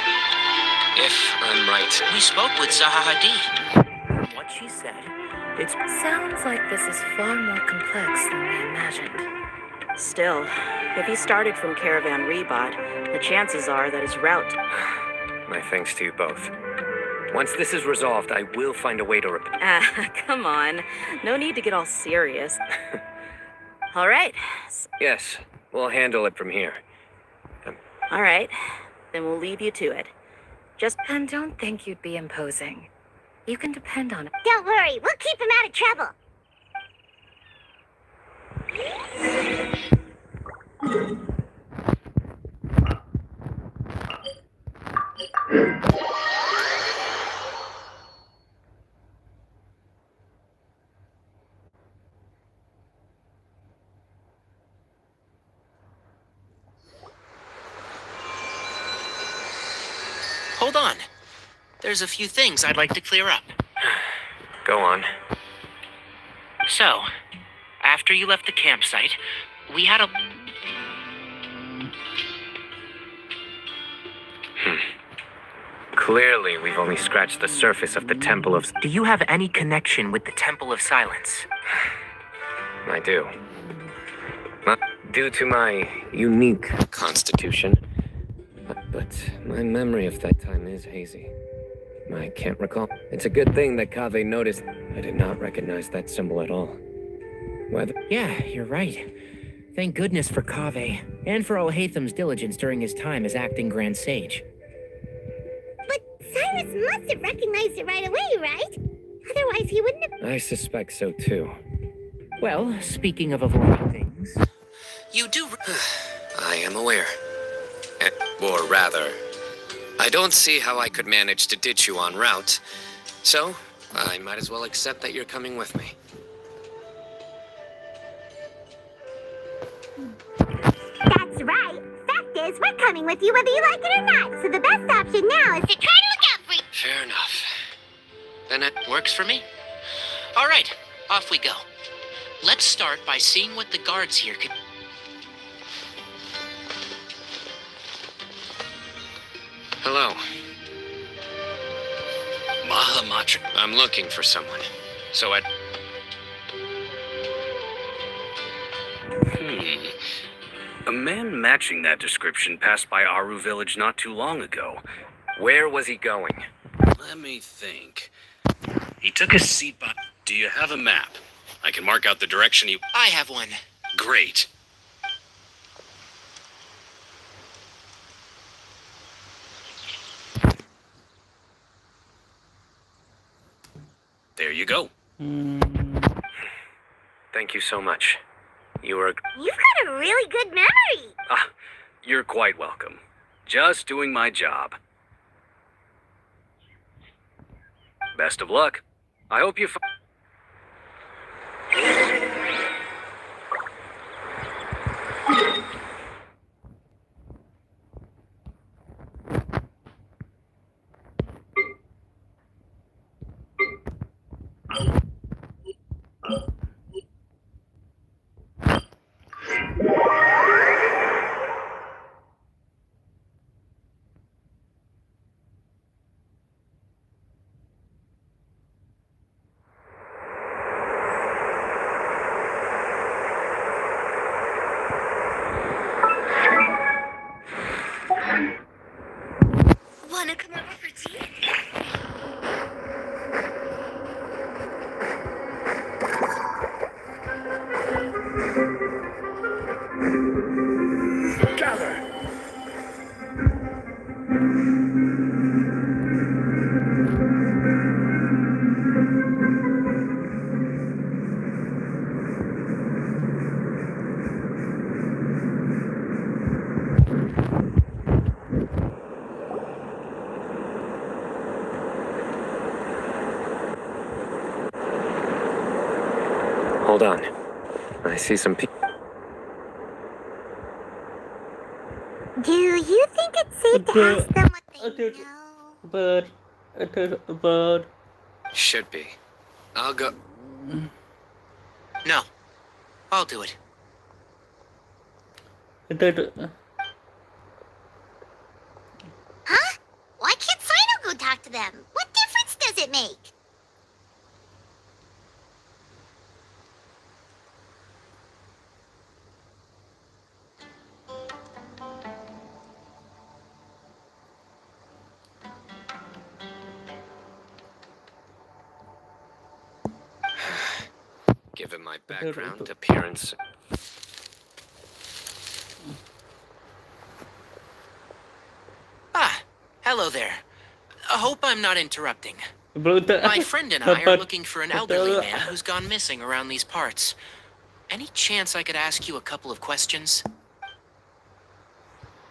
If I'm right. We spoke with Zahahadi. From what she said, it sounds like this is far more complex than we imagined. Still, if he started from Caravan Rebot, the chances are that his route... My thanks to you both. Once this is resolved, I will find a way to Come on. No need to get all serious. All right. Yes, we'll handle it from here. All right. Then we'll leave you to it. Just... And don't think you'd be imposing. You can depend on it. Don't worry, we'll keep him out of trouble. Hold on. There's a few things I'd like to clear up. Go on. So, after you left the campsite, we had a... Clearly, we've only scratched the surface of the Temple of... Do you have any connection with the Temple of Silence? I do. Due to my unique constitution. But my memory of that time is hazy. I can't recall. It's a good thing that Kaveh noticed. I did not recognize that symbol at all. Whether... Yeah, you're right. Thank goodness for Kaveh, and for Ohatham's diligence during his time as acting Grand Sage. But Cyrus must have recognized it right away, right? Otherwise he wouldn't have... I suspect so too. Well, speaking of avoiding things... You do... I am aware. Or rather, I don't see how I could manage to ditch you en route. So, I might as well accept that you're coming with me. That's right. Fact is, we're coming with you whether you like it or not. So the best option now is to try to look out for you. Fair enough. Then it works for me. All right, off we go. Let's start by seeing what the guards here can... Hello. Mahamatra. I'm looking for someone. So I... A man matching that description passed by Aru village not too long ago. Where was he going? Let me think. He took a seat by... Do you have a map? I can mark out the direction he... I have one. Great. There you go. Thank you so much. You were... You've got a really good memory. Ah, you're quite welcome. Just doing my job. Best of luck. I hope you... Wanna come over for tea? Gather! Hold on. I see some people. Do you think it's safe to ask them what they know? Bird. Should be. I'll go... No. I'll do it. Huh? Why can't Cyno go talk to them? What difference does it make? Given my background, appearance... Ah, hello there. I hope I'm not interrupting. My friend and I are looking for an elderly man who's gone missing around these parts. Any chance I could ask you a couple of questions?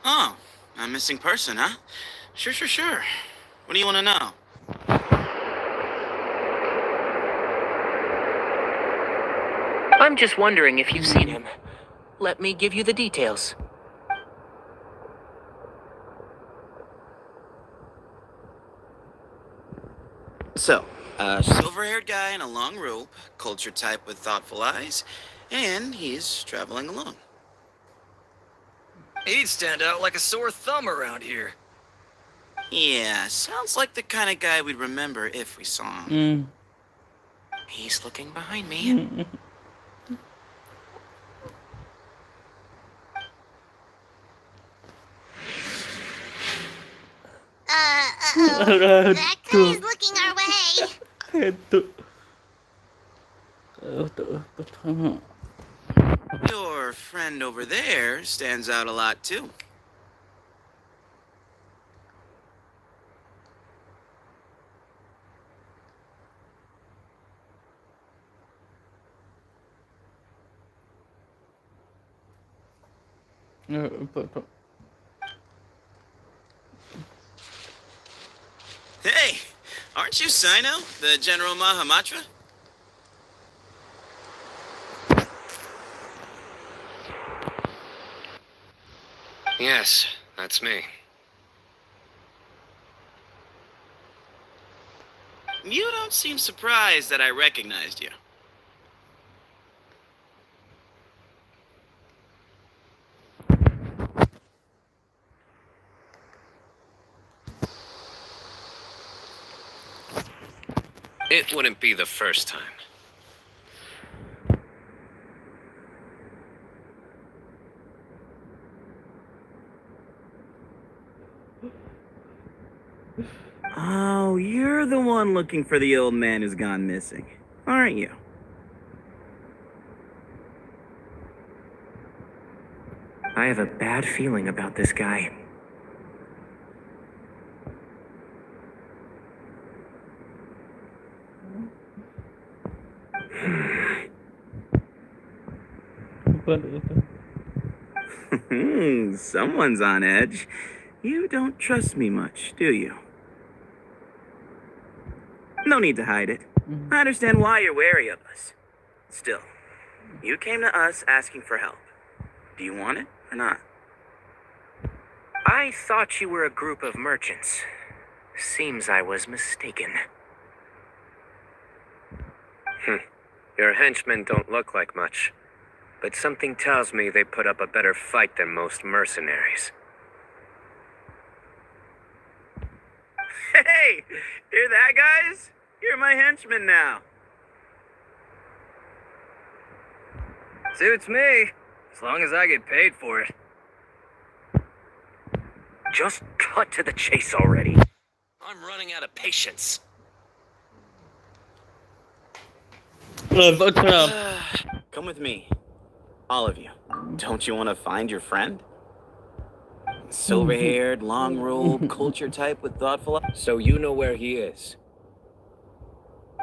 Oh, a missing person, huh? Sure. What do you want to know? I'm just wondering if you've seen him. Let me give you the details. So, a silver-haired guy in a long robe, culture type with thoughtful eyes, and he's traveling alone. He'd stand out like a sore thumb around here. Yeah, sounds like the kind of guy we'd remember if we saw him. He's looking behind me. That guy is looking our way. Your friend over there stands out a lot, too. Hey, aren't you Cyno, the General Mahamatra? Yes, that's me. You don't seem surprised that I recognized you. It wouldn't be the first time. Oh, you're the one looking for the old man who's gone missing, aren't you? I have a bad feeling about this guy. Someone's on edge. You don't trust me much, do you? No need to hide it. I understand why you're wary of us. Still, you came to us asking for help. Do you want it or not? I thought you were a group of merchants. Seems I was mistaken. Your henchmen don't look like much, but something tells me they put up a better fight than most mercenaries. Hey, hear that, guys? You're my henchmen now. Suits me, as long as I get paid for it. Just cut to the chase already. I'm running out of patience. Come with me. All of you. Don't you want to find your friend? Silver-haired, long robe, culture type with thoughtful eyes. So you know where he is?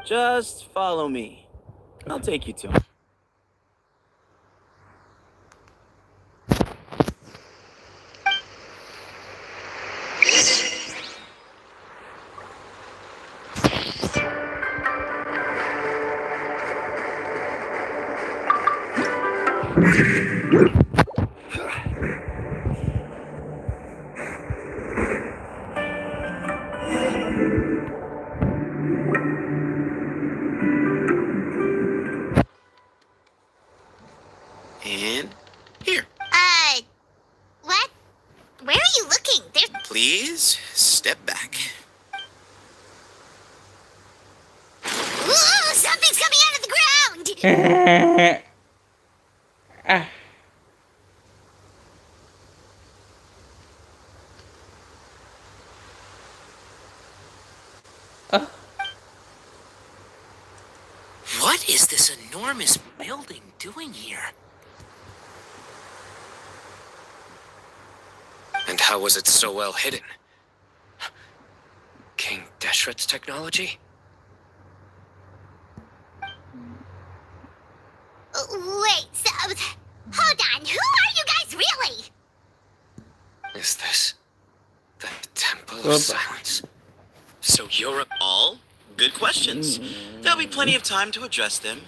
Just follow me. I'll take you to him. And here. What? Where are you looking? There's... Please step back. Ooh, something's coming out of the ground! What is this enormous building doing here? And how was it so well hidden? King Deshret's technology? Wait, so... Hold on, who are you guys really? Is this the Temple of Silence? So you're all good questions. There'll be plenty of time to address them.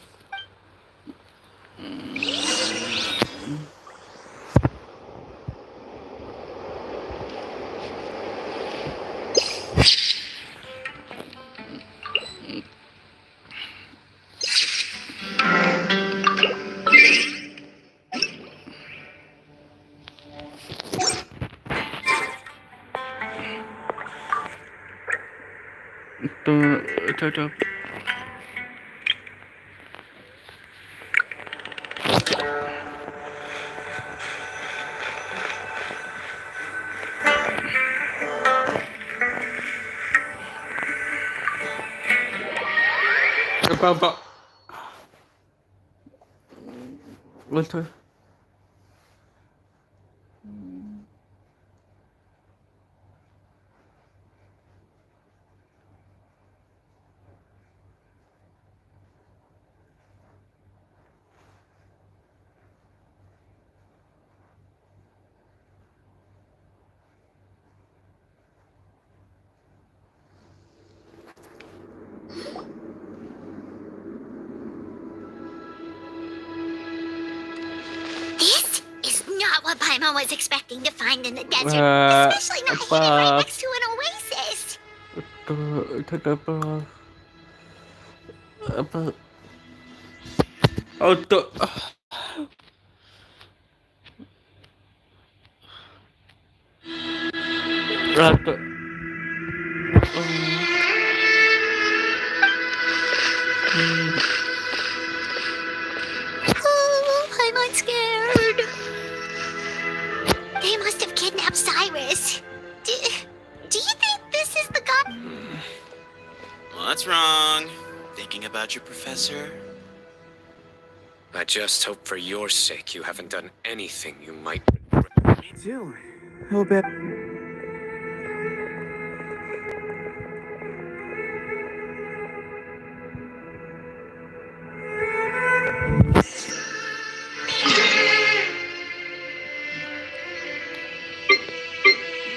Tutup. Apa? Betul. This is not what Paimon was expecting to find in the desert, especially not hidden right next to an oasis. Apa? Auto. Rata. Oh, Paimon's scared. They must have kidnapped Cyrus. Do you think this is the god? What's wrong? Thinking about your professor? I just hope for your sake you haven't done anything you might. Me too. A little bit.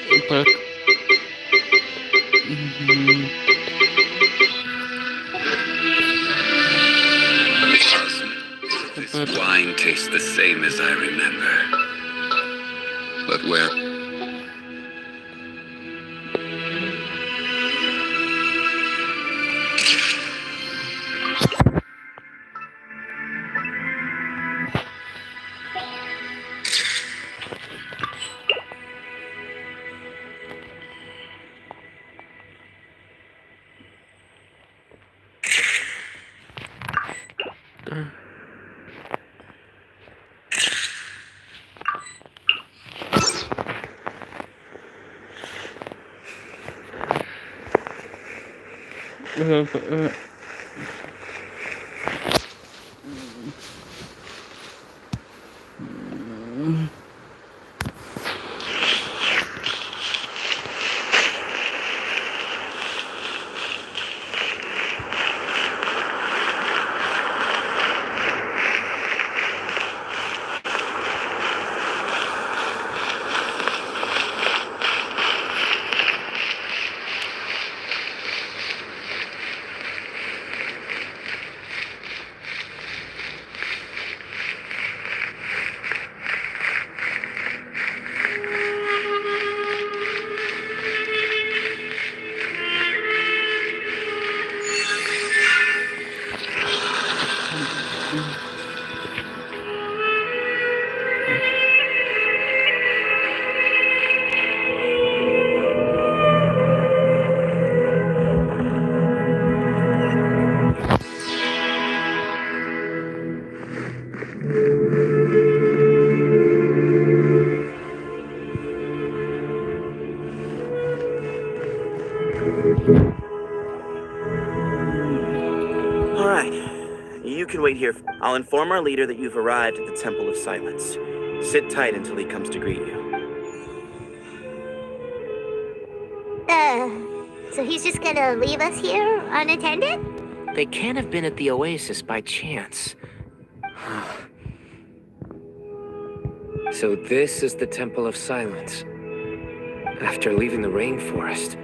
Apa? This wine tastes the same as I remember. But where? Alright. You can wait here. I'll inform our leader that you've arrived at the Temple of Silence. Sit tight until he comes to greet you. So he's just gonna leave us here unattended? They can't have been at the oasis by chance. So this is the Temple of Silence. After leaving the rainforest.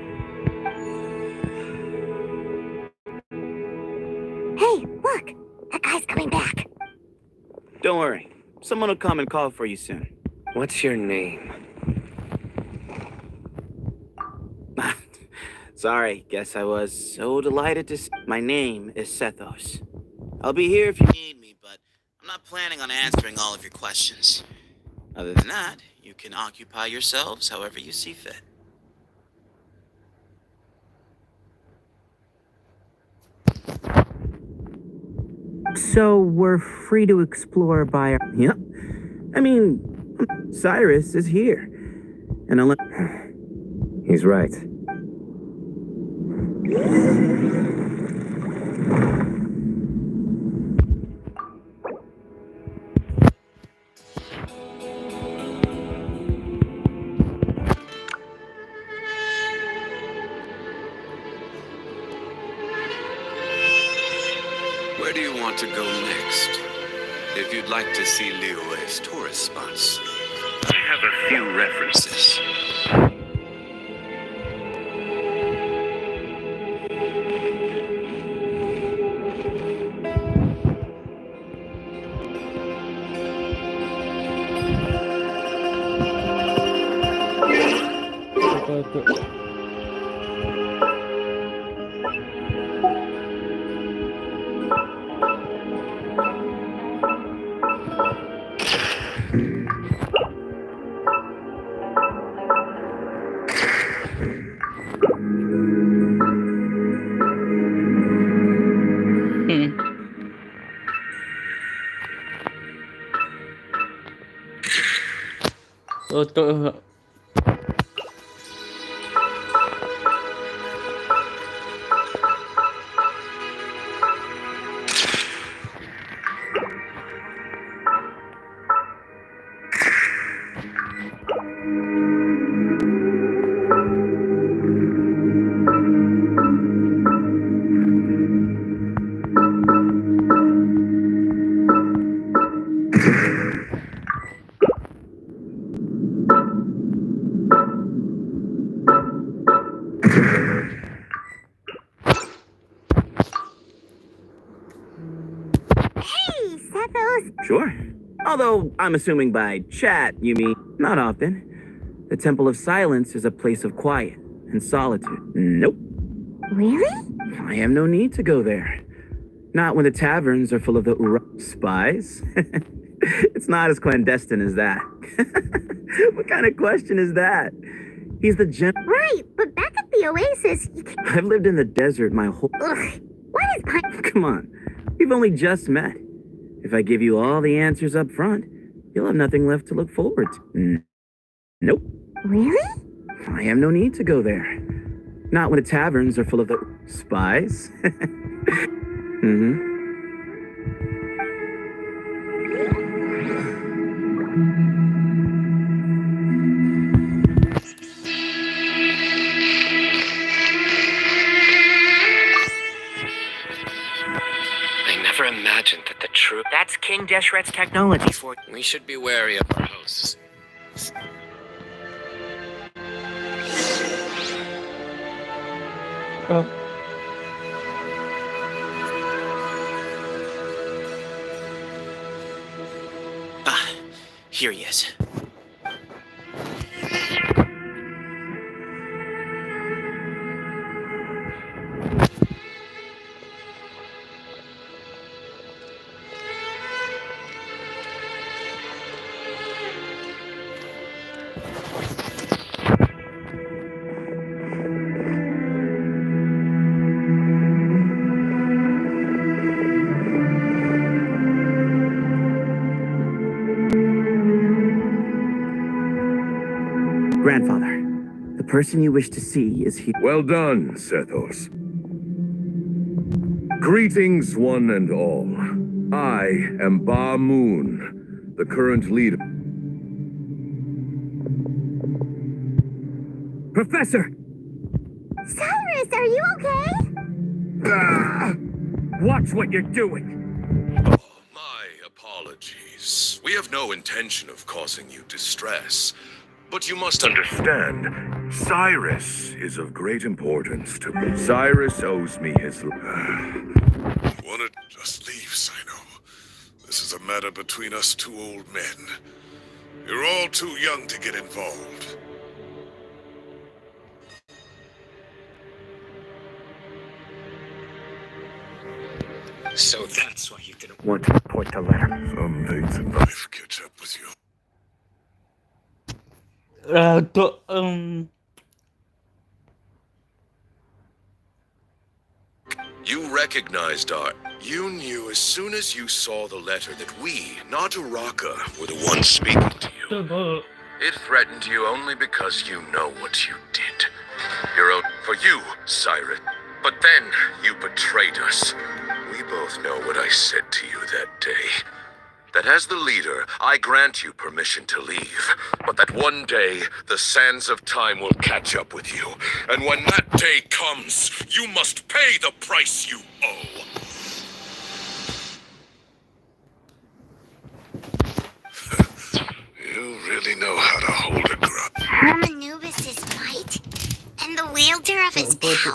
Hey, look! That guy's coming back. Don't worry. Someone will come and call for you soon. What's your name? Sorry, guess I was so delighted to see. My name is Sethos. I'll be here if you need me, but I'm not planning on answering all of your questions. Other than that, you can occupy yourselves however you see fit. So we're free to explore by our... Yep. I mean, Cyrus is here. And unless... He's right. Where do you want to go next? If you'd like to see Liyue's tourist spots, I have a few references. Untuk Sure. Although, I'm assuming by chat, you mean not often. The Temple of Silence is a place of quiet and solitude. Nope. Really? I have no need to go there. Not when the taverns are full of the spies. It's not as clandestine as that. What kind of question is that? He's the Right, but back at the Oasis, you can... I've lived in the desert my whole... Ugh, what is pine... Come on. We've only just met. If I give you all the answers up front, you'll have nothing left to look forward to. Nope. Really? I have no need to go there. Not when the taverns are full of the spies. I never imagined that the true... That's King Deshret's technology for... We should be wary of our hosts. Here he is. Grandfather, the person you wish to see is here. Well done, Sethos. Greetings, one and all. I am Ba Moon, the current leader. Professor! Cyrus, are you okay? Watch what you're doing! apologies. We have no intention of causing you distress. But you must Understand, Cyrus is of great importance to me. Cyrus owes me his... Wanna just leave, Cyno? This is a matter between us two old men. You're all too young to get involved. So that's why you didn't want to report the letter. Some things in life catch up with you. You recognized You knew as soon as you saw the letter that we, not Uraka, were the ones speaking to you. It threatened you only because you know what you did. Your own for you, Cyrus. But then you betrayed us. We both know what I said to you that day. That as the leader, I grant you permission to leave, but that one day, the sands of time will catch up with you. And when that day comes, you must pay the price you owe. You really know how to hold a grudge. Hermanubis' might, and the wielder of his power.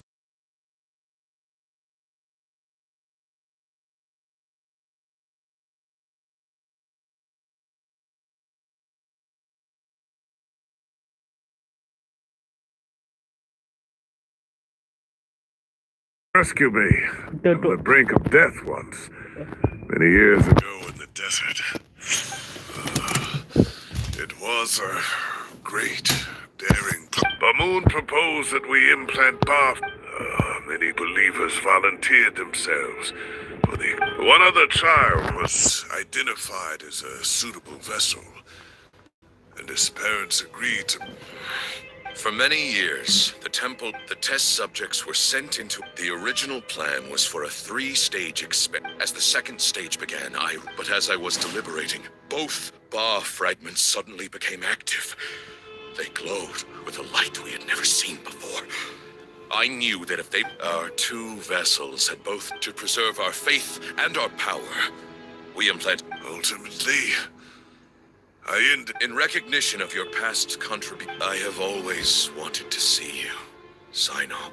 Rescue me from the brink of death once, many years ago in the desert. It was a great, daring... Bamoon proposed that we implant Bath. Many believers volunteered themselves. For one other child was identified as a suitable vessel, and his parents agreed to... For many years, the test subjects were sent into... The original plan was for a 3-stage experiment. As the second stage began, But as I was deliberating, both Ba fragments suddenly became active. They glowed with a light we had never seen before. I knew that if our 2 vessels had both to preserve our faith and our power, we implant... Ultimately... In recognition of your past contribution, I have always wanted to see you, Cyno.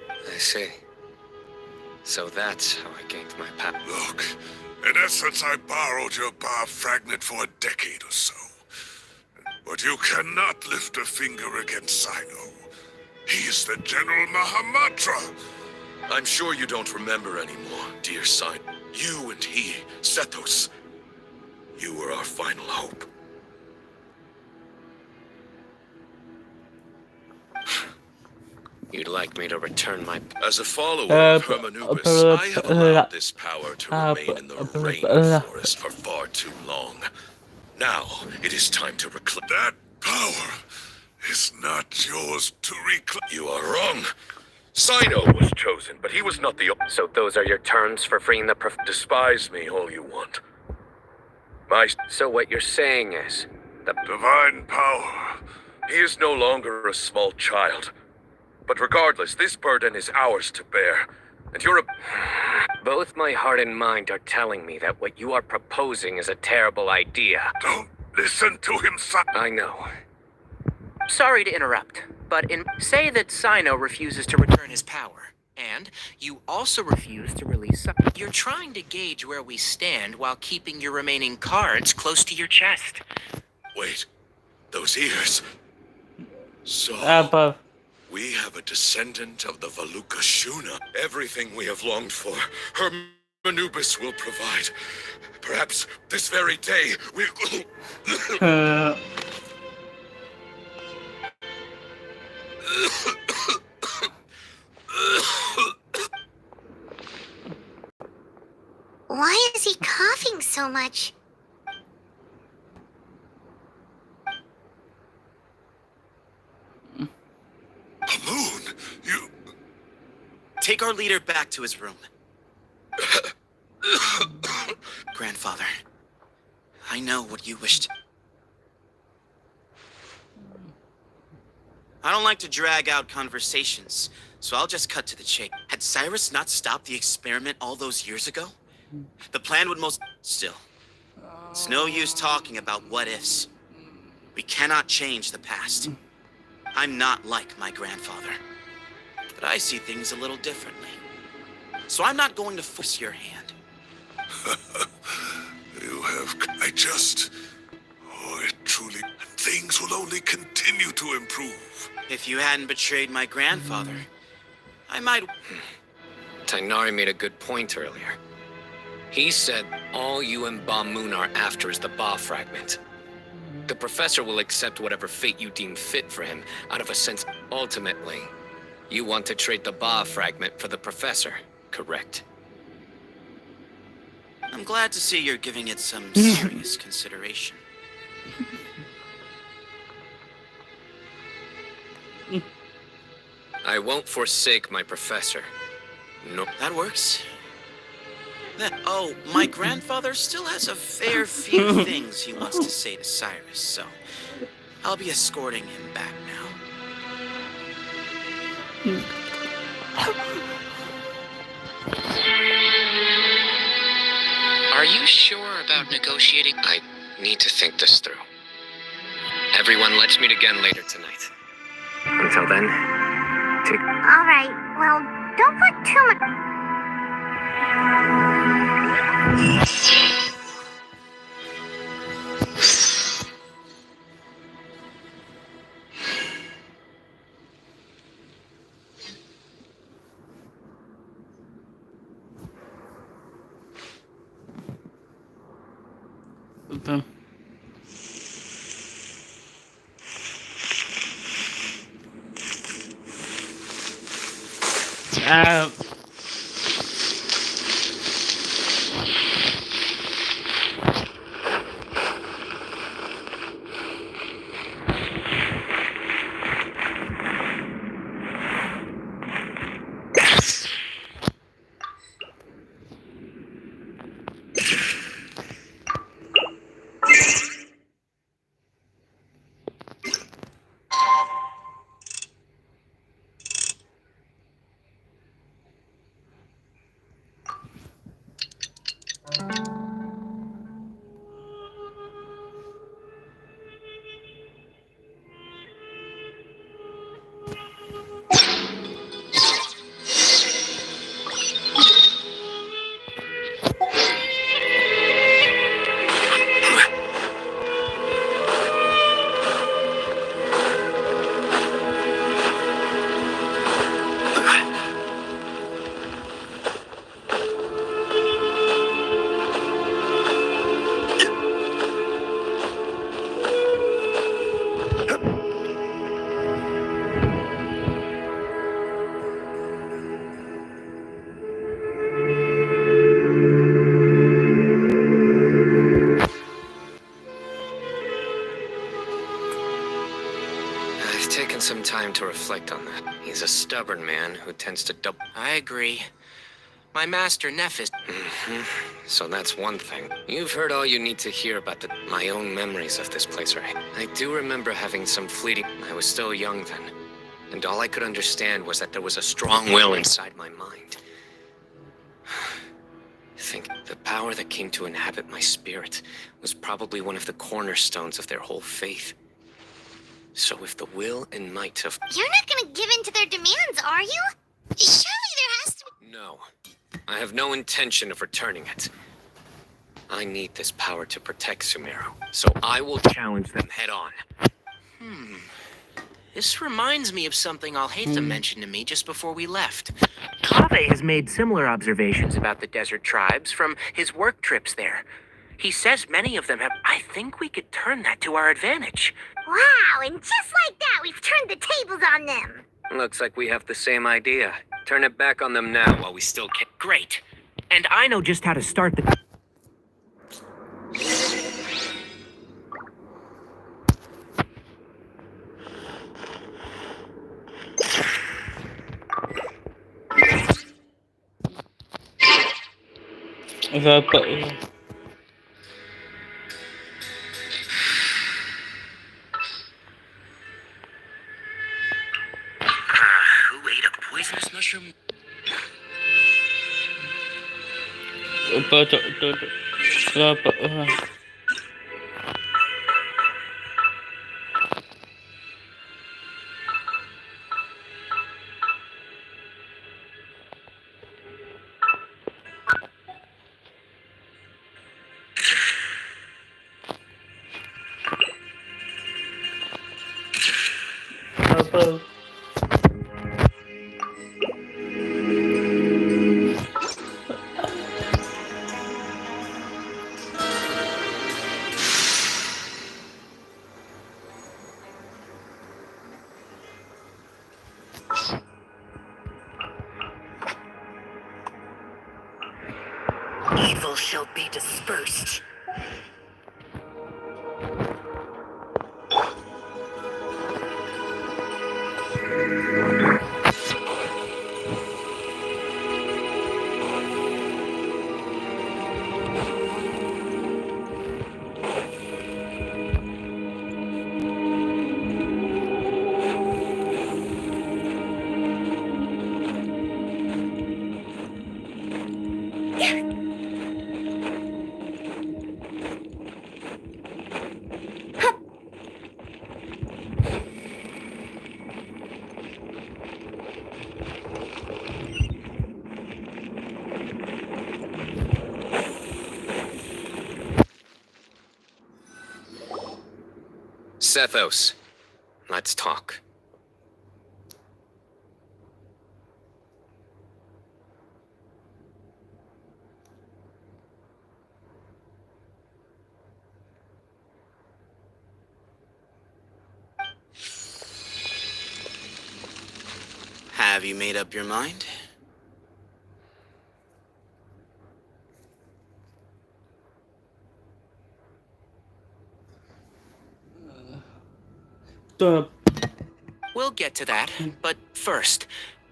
I see. So that's how I gained my power. Look, in essence, I borrowed your bar fragment for a decade or so. But you cannot lift a finger against Cyno. He is the General Mahamatra. I'm sure you don't remember anymore, dear Cyno. You and he, Sethos, you were our final hope. You'd like me to return my... As a follower of Hermanubis, I have allowed this power to remain in the rainforest for far too long. Now, it is time to reclaim... That power is not yours to reclaim. You are wrong. Cyno was chosen, but he was not the... So those are your terms for freeing the Despise me all you want. So what you're saying is... The divine power. He is no longer a small child. But regardless, this burden is ours to bear. And you're a... Both my heart and mind are telling me that what you are proposing is a terrible idea. Don't listen to him, son. I know. Sorry to interrupt, but say that Cyno refuses to return his power, and you also refuse to release You're trying to gauge where we stand while keeping your remaining cards close to your chest. Wait, those ears... So... We have a descendant of the Valuka Shuna. Everything we have longed for, Hermanubis will provide. Perhaps this very day we... Why is he coughing so much? Moon, you... Take our leader back to his room. Grandfather, I know what you wished. I don't like to drag out conversations, so I'll just cut to the chase. Had Cyrus not stopped the experiment all those years ago, the plan would most... Still, It's no use talking about what ifs. We cannot change the past. I'm not like my grandfather. But I see things a little differently. So I'm not going to force your hand. You have... I just... Oh, it truly... Things will only continue to improve. If you hadn't betrayed my grandfather, I might... Tainari made a good point earlier. He said all you and Bagiiiii are after is the Ba fragment. The professor will accept whatever fate you deem fit for him, out of a sense. Ultimately, you want to trade the Ba fragment for the professor, correct? I'm glad to see you're giving it some serious consideration. I won't forsake my professor. No. That works. Oh, my grandfather still has a fair few things he wants to say to Cyrus, so I'll be escorting him back now. Are you sure about negotiating? I need to think this through. Everyone, let's meet again later tonight. Until then, take... All right, well, don't put too much... Okay. Some time to reflect on that. He's a stubborn man who tends to double. I agree. My master Nephis. So that's one thing. You've heard all you need to hear about my own memories of this place, right? I do remember having some fleeting... I was still young then. And all I could understand was that there was a strong will inside my mind. I think the power that came to inhabit my spirit was probably one of the cornerstones of their whole faith. So if the will and might of... You're not gonna give in to their demands, are you? Surely there has to be... No. I have no intention of returning it. I need this power to protect Sumeru, so I will challenge them head on. This reminds me of something Alhaitham mentioned to me just before we left. Kaveh has made similar observations About the desert tribes from his work trips there. He says many of them have... I think we could turn that to our advantage. Wow, and just like that, we've turned the tables on them. Looks like we have the same idea. Turn it back on them now while we still can. Great. And I know just how to start the... Who ate a poisonous mushroom? Evil shall be dispersed. Sethos, let's talk. Have you made up your mind? We'll get to that, but first,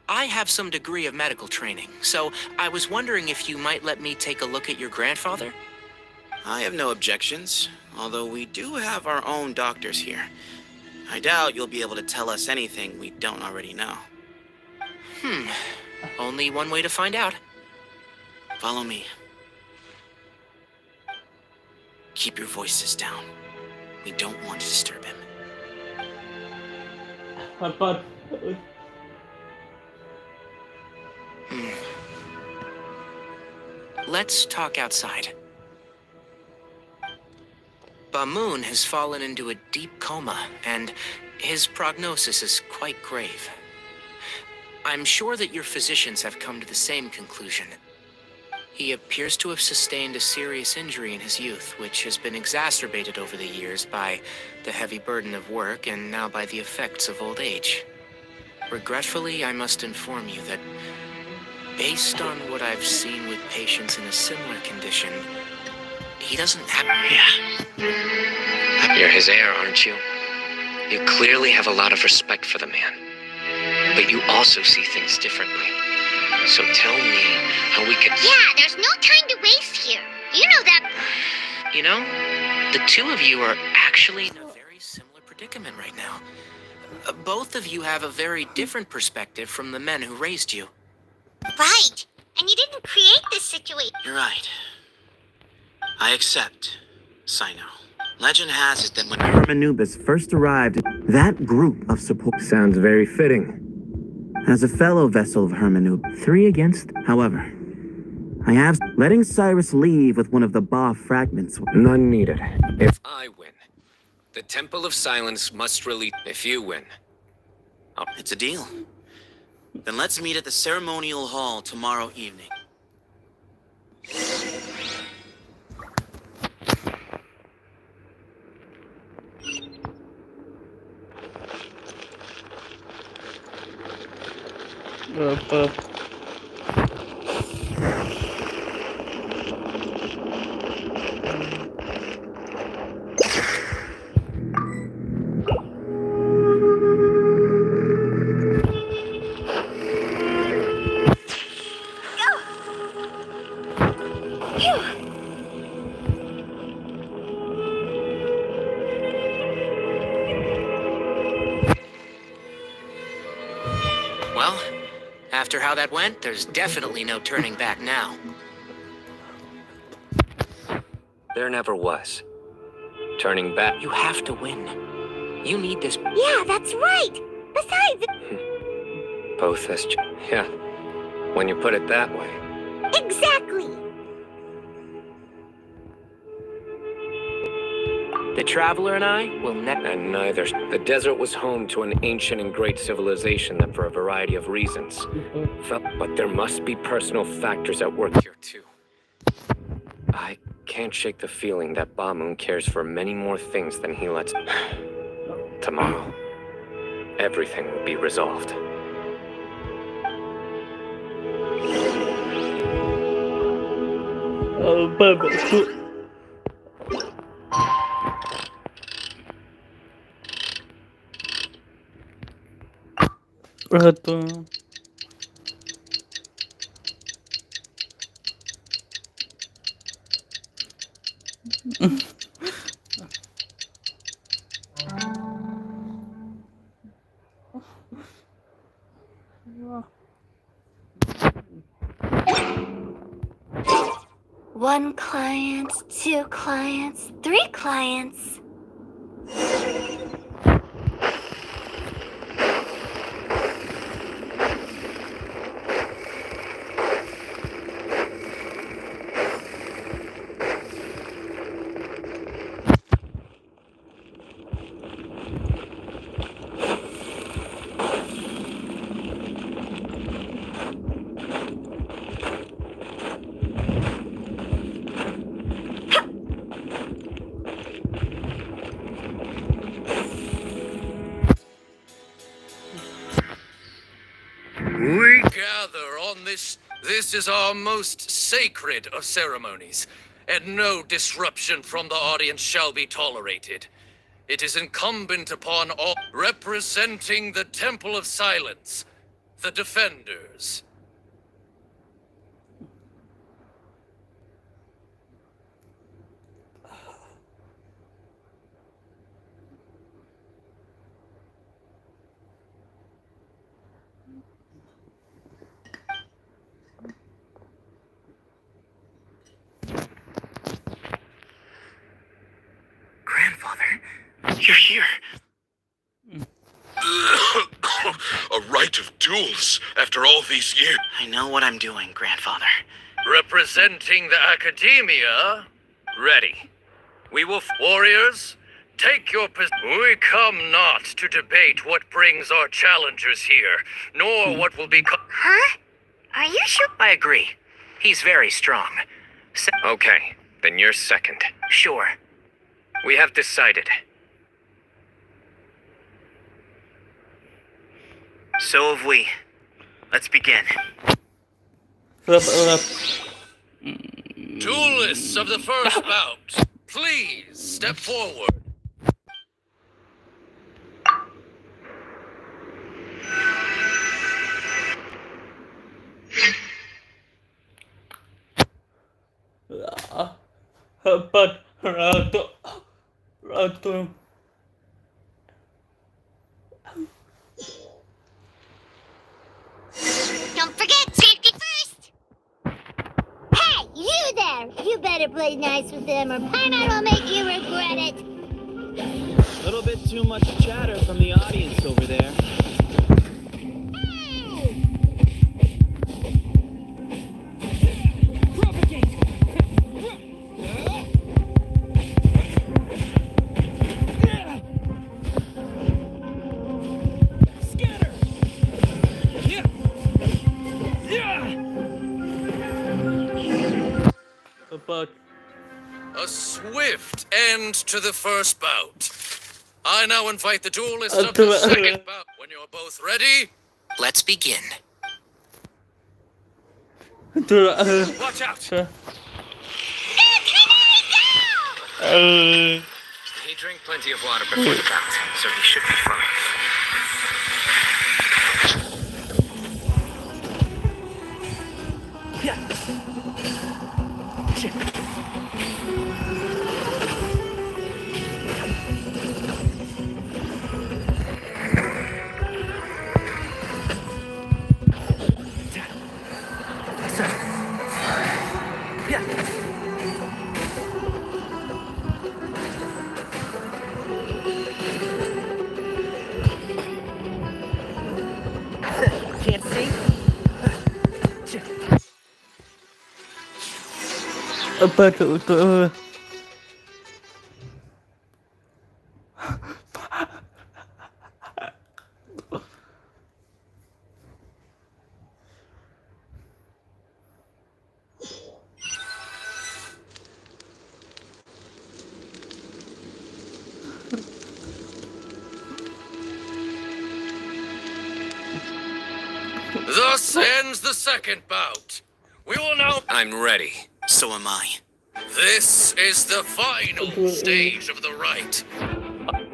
I have some degree of medical training, so I was wondering if you might let me take a look at your grandfather? I have no objections, although we do have our own doctors here. I doubt you'll be able to tell us anything we don't already know. Only one way to find out. Follow me. Keep your voices down. We don't want to disturb him. Let's talk outside. Bamoon has fallen into a deep coma, and his prognosis is quite grave. I'm sure that your physicians have come to the same conclusion. He appears to have sustained a serious injury in his youth, which has been exacerbated over the years by the heavy burden of work and now by the effects of old age. Regretfully, I must inform you that, based on what I've seen with patients in a similar condition, he doesn't have... You're his heir, aren't you? You clearly have a lot of respect for the man. But you also see things differently. So tell me how we could... Yeah, there's no time to waste here. You know that... You know, the two of you are actually in a very similar predicament right now. Both of you have a very different perspective from the men who raised you. Right. And you didn't create this situation. You're right. I accept, Cyno. Legend has it that when Hermanubis first arrived, that group of support sounds very fitting. As a fellow vessel of Hermanub, 3 against, however, I have letting Cyrus leave with one of the Ba fragments. None needed. If I win, the Temple of Silence must release. If you win, it's a deal. Then let's meet at the ceremonial hall tomorrow evening. Well, after how that went, there's definitely no turning back now. there never was. Turning back... You have to win. You need this... Yeah, that's right. Besides... Both as... Yeah. When you put it that way. Exactly. The Traveler and I will never... And neither. The desert was home to an ancient and great civilization that for a variety of reasons. But there must be personal factors at work here, too. I can't shake the feeling that Bamoon cares for many more things than he lets... Tomorrow, everything will be resolved. Ratu. One client, two clients, three clients. We gather on this. This is our most sacred of ceremonies, and no disruption from the audience shall be tolerated. It is incumbent upon all representing the Temple of Silence, the Defenders. Grandfather, you're here. A rite of duels after all these years. I know what I'm doing, Grandfather. Representing the Academia. Ready. We will. Warriors, take your position. We come not to debate what brings our challengers here, nor what will become. Huh? Are you sure? I agree. He's very strong. Okay, then you're second. Sure. We have decided. So have we. Let's begin. Duelists of the first bout, please step forward. Hebat Ratu. Don't forget, safety first! Hey, you there! You better play nice with them or Paimon will make you regret it! A little bit too much chatter from the audience over there. A swift end to the first bout. I now invite the duelists of the second bout. When you're both ready, let's begin. Watch out! He drank plenty of water before the bout, so he should be fine. Can't see? Apa tu untuk Thus ends the second bout. We will now. I'm ready. so am I. This is the final stage of the rite.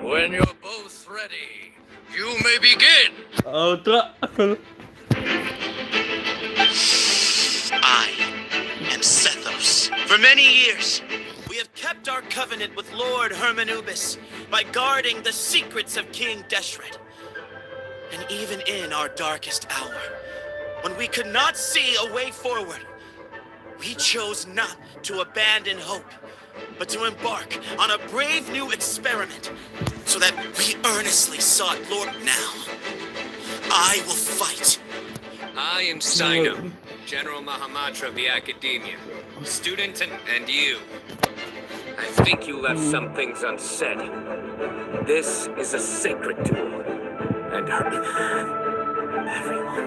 When you're both ready, you may begin. I am Sethos. For many years, we have kept our covenant with Lord Hermanubis by guarding the secrets of King Deshret. And even in our darkest hour, when we could not see a way forward, we chose not to abandon hope, but to embark on a brave new experiment, so that we earnestly sought Lord. Now, I will fight. I am Cyno, General Mahamatra of the Academia. Student and you. I think you left some things unsaid. This is a sacred duel. And Everyone.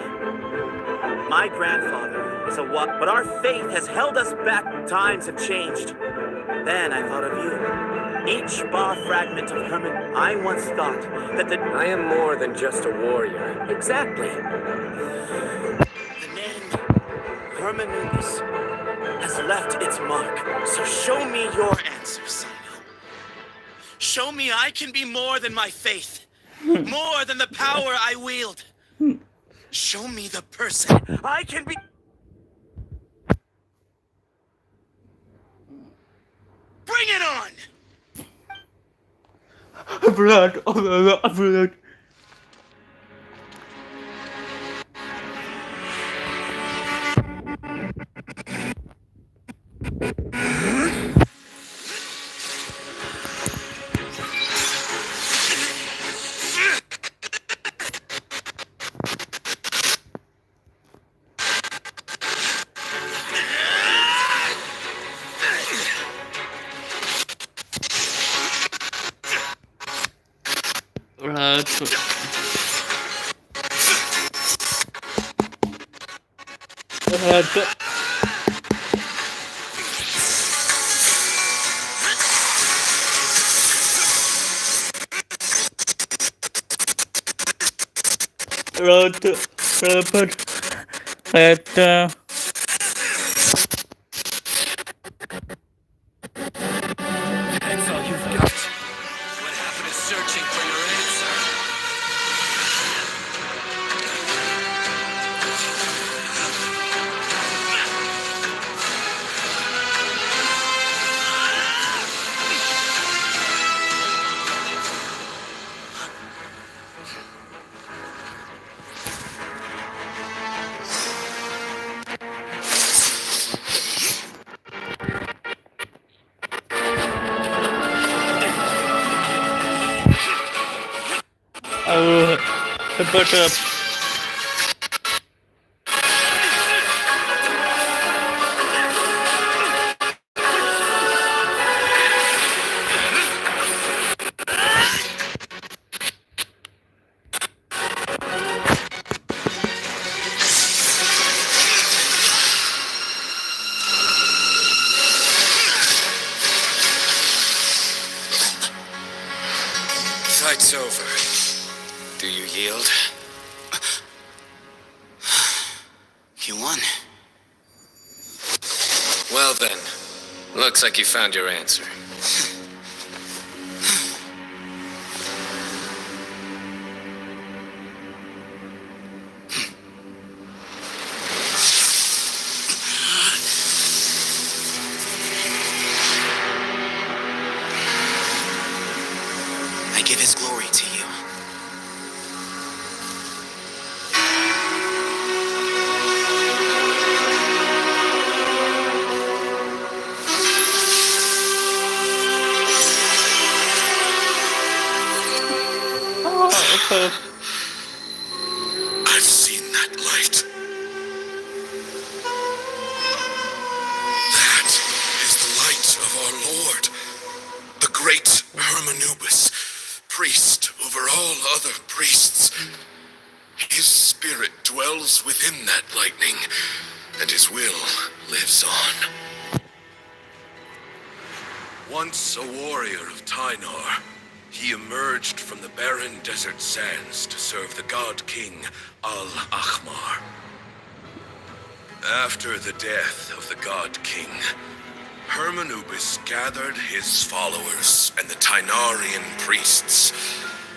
My grandfather is a what? But our faith has held us back. Times have changed. Then I thought of you. Each bar fragment of Herman, I once thought that I am more than just a warrior. Exactly. The name Hermanubis has left its mark. So show me your answer, Cyno. Show me I can be more than my faith. More than the power I wield. Show me the person I can be. Bring it on! Blood. That's all you've got. What happened to searching for your answer? But Fight's over. Do you yield? You won. Well then, looks like you found your answer. I give his glory to you. I've seen that light. That is the light of our Lord, the great Hermanubis, priest over all other priests. His spirit dwells within that lightning, and his will lives on. Once a warrior of Tynar, he emerged from the barren desert sands to serve the god king Al-Ahmar. After the death of the God King, Hermanubis gathered his followers and the Tainarian priests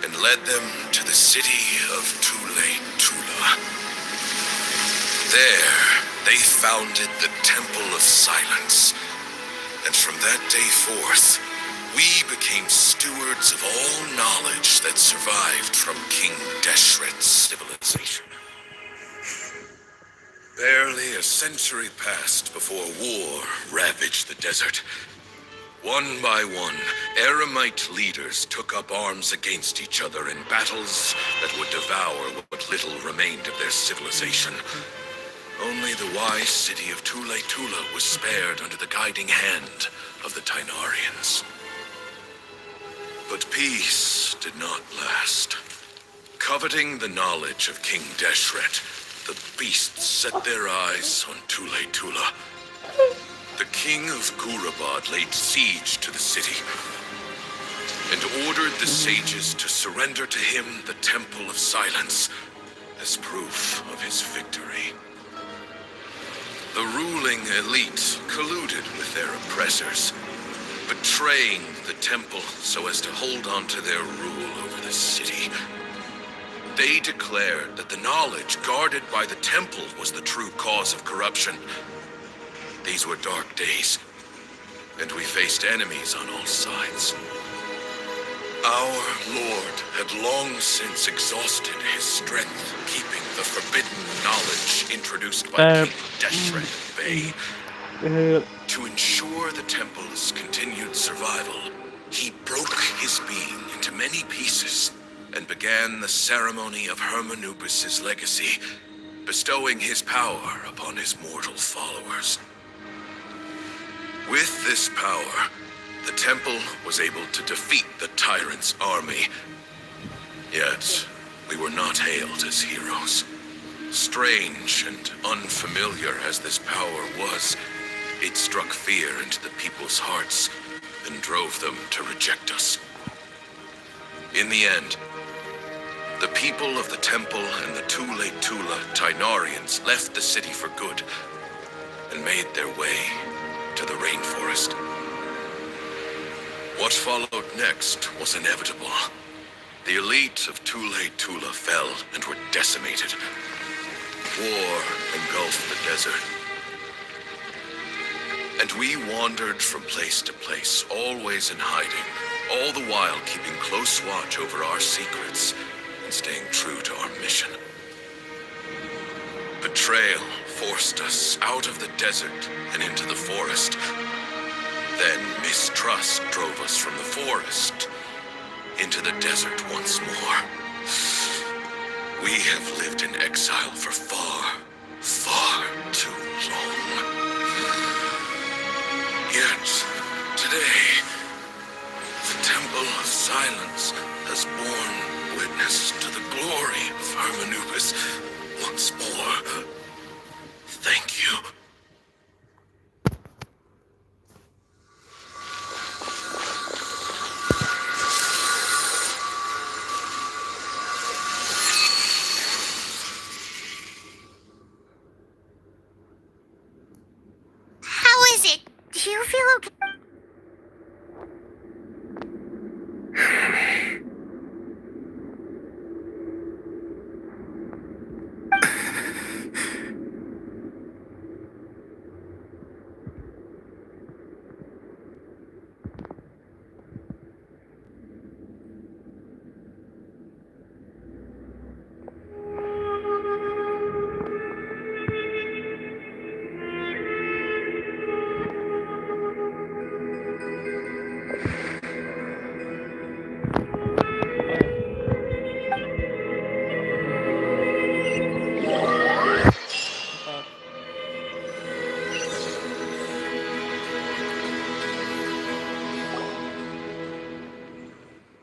and led them to the city of Tuli Tula. There, they founded the Temple of Silence, and from that day forth, we became stewards of all knowledge that survived from King Deshret's civilization. Barely a century passed before war ravaged the desert. One by one, Eremite leaders took up arms against each other in battles that would devour what little remained of their civilization. Only the wise city of Tuli Tula was spared under the guiding hand of the Tainarians. But peace did not last. Coveting the knowledge of King Deshret, the beasts set their eyes on Tuli Tula. The king of Gurabad laid siege to the city and ordered the sages to surrender to him the Temple of Silence as proof of his victory. The ruling elite colluded with their oppressors, betraying the temple so as to hold on to their rule over the city. They declared that the knowledge guarded by the temple was the true cause of corruption. These were dark days, and we faced enemies on all sides. Our lord had long since exhausted his strength, keeping the forbidden knowledge introduced by King Deshret Bay. To ensure the temple's continued survival, he broke his being into many pieces and began the ceremony of Hermanubis' legacy, bestowing his power upon his mortal followers. With this power, the temple was able to defeat the tyrant's army. Yet, we were not hailed as heroes. Strange and unfamiliar as this power was, it struck fear into the people's hearts and drove them to reject us. In the end, the people of the temple and the Tuli Tula Tainarians left the city for good and made their way to the rainforest. What followed next was inevitable. The elite of Tuli Tula fell and were decimated. War engulfed the desert. And we wandered from place to place, always in hiding, all the while keeping close watch over our secrets and staying true to our mission. Betrayal forced us out of the desert and into the forest. Then mistrust drove us from the forest into the desert once more. We have lived in exile for far, far too long. Yet, today, the Temple of Silence has borne witness to the glory of Hermanubis once more. Thank you. How is it? Do you feel okay?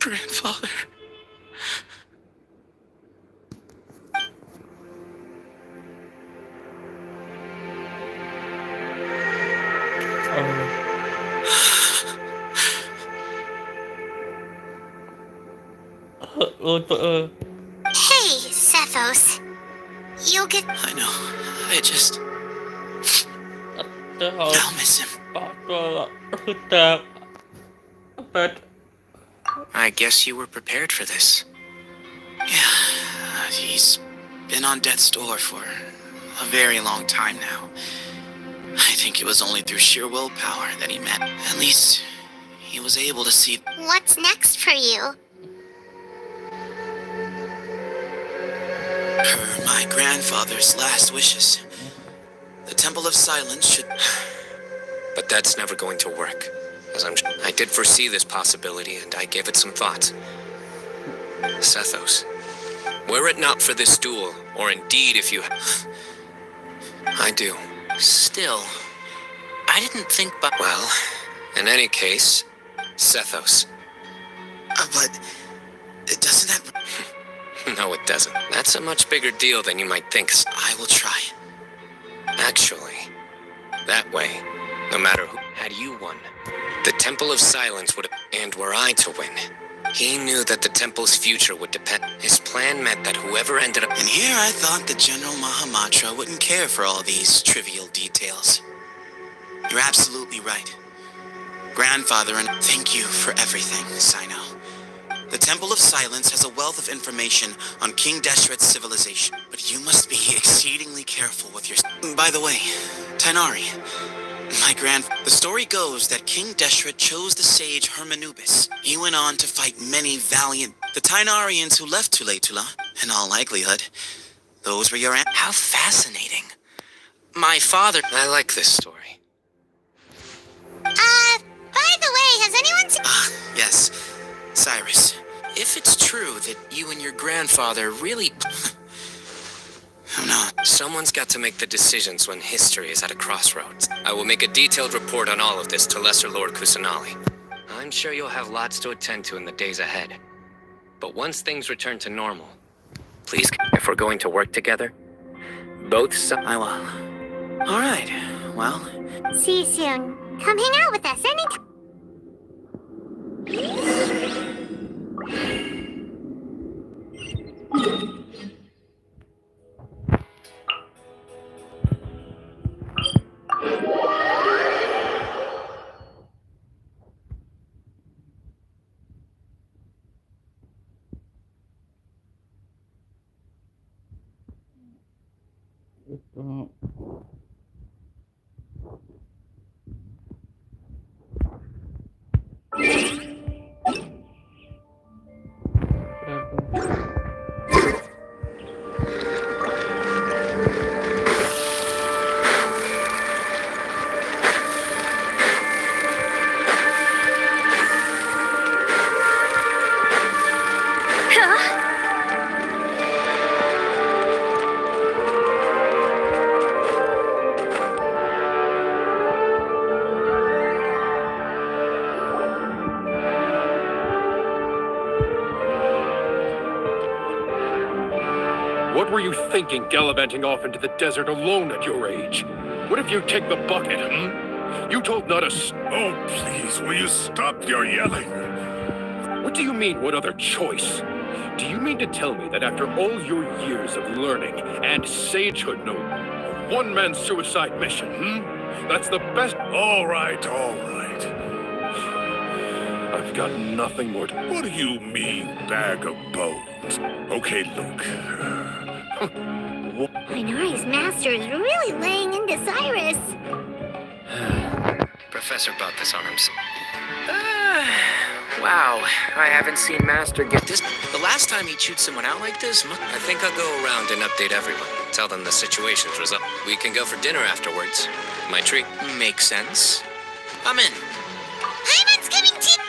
Grandfather. Hey, Sethos. You'll get... I know. I just... I'll miss him. But I guess you were prepared for this. Yeah, he's been on death's door for a very long time now. I think it was only through sheer willpower that he met. At least, he was able to see. What's next for you? Per my grandfather's last wishes. The Temple of Silence should... But that's never going to work. As I did foresee this possibility, and I gave it some thought. Sethos, were it not for this duel, or indeed if you... I do. Still, I didn't think but... Well, in any case, Sethos. But... doesn't that... No, it doesn't. That's a much bigger deal than you might think. I will try. Actually, that way, no matter who had you won, the Temple of Silence would have... And were I to win, he knew that the Temple's future would depend... His plan meant that whoever ended up... And here I thought the General Mahamatra wouldn't care for all these trivial details. You're absolutely right. Grandfather, and thank you for everything, Cyno. The Temple of Silence has a wealth of information on King Deshret's civilization, but you must be exceedingly careful with your... By the way, Tainari, the story goes that King Deshret chose the sage Hermanubis. He went on to fight many valiant... The Tainarians who left Tula, in all likelihood, those were your... How fascinating. My father... I like this story. By the way, has anyone seen... yes. Cyrus. If it's true that you and your grandfather really... Oh no. Someone's got to make the decisions when history is at a crossroads. I will make a detailed report on all of this to Lesser Lord Kusanali. I'm sure you'll have lots to attend to in the days ahead. But once things return to normal, please, if we're going to work together, both sides... I will. All right. Well... See you soon. Come hang out with us anytime. What were you thinking, gallivanting off into the desert alone at your age? What if you take the bucket, You told not a... Oh, please, will you stop your yelling? What do you mean, what other choice? Do you mean to tell me that after all your years of learning and sagehood, no, a one-man suicide mission, That's the best... All right, all right. I've got nothing more to... What do you mean, bag of bones? Okay, look. Minori's master is really laying into Cyrus. Professor brought this on himself. Wow, I haven't seen Master get this. The last time he chewed someone out like this, I think I'll go around and update everyone. Tell them the situation's resolved. We can go for dinner afterwards. My treat. Makes sense. I'm in. Hyman's coming to...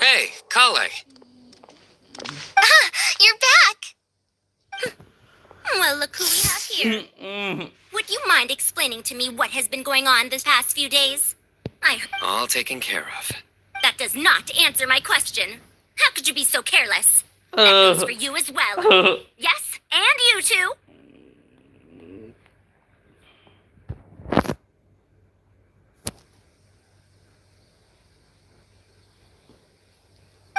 Hey, Kale. You're back! Well, look who we have here. Would you mind explaining to me what has been going on this past few days? All taken care of. That does not answer my question. How could you be so careless? That goes for you as well. Yes, and you too.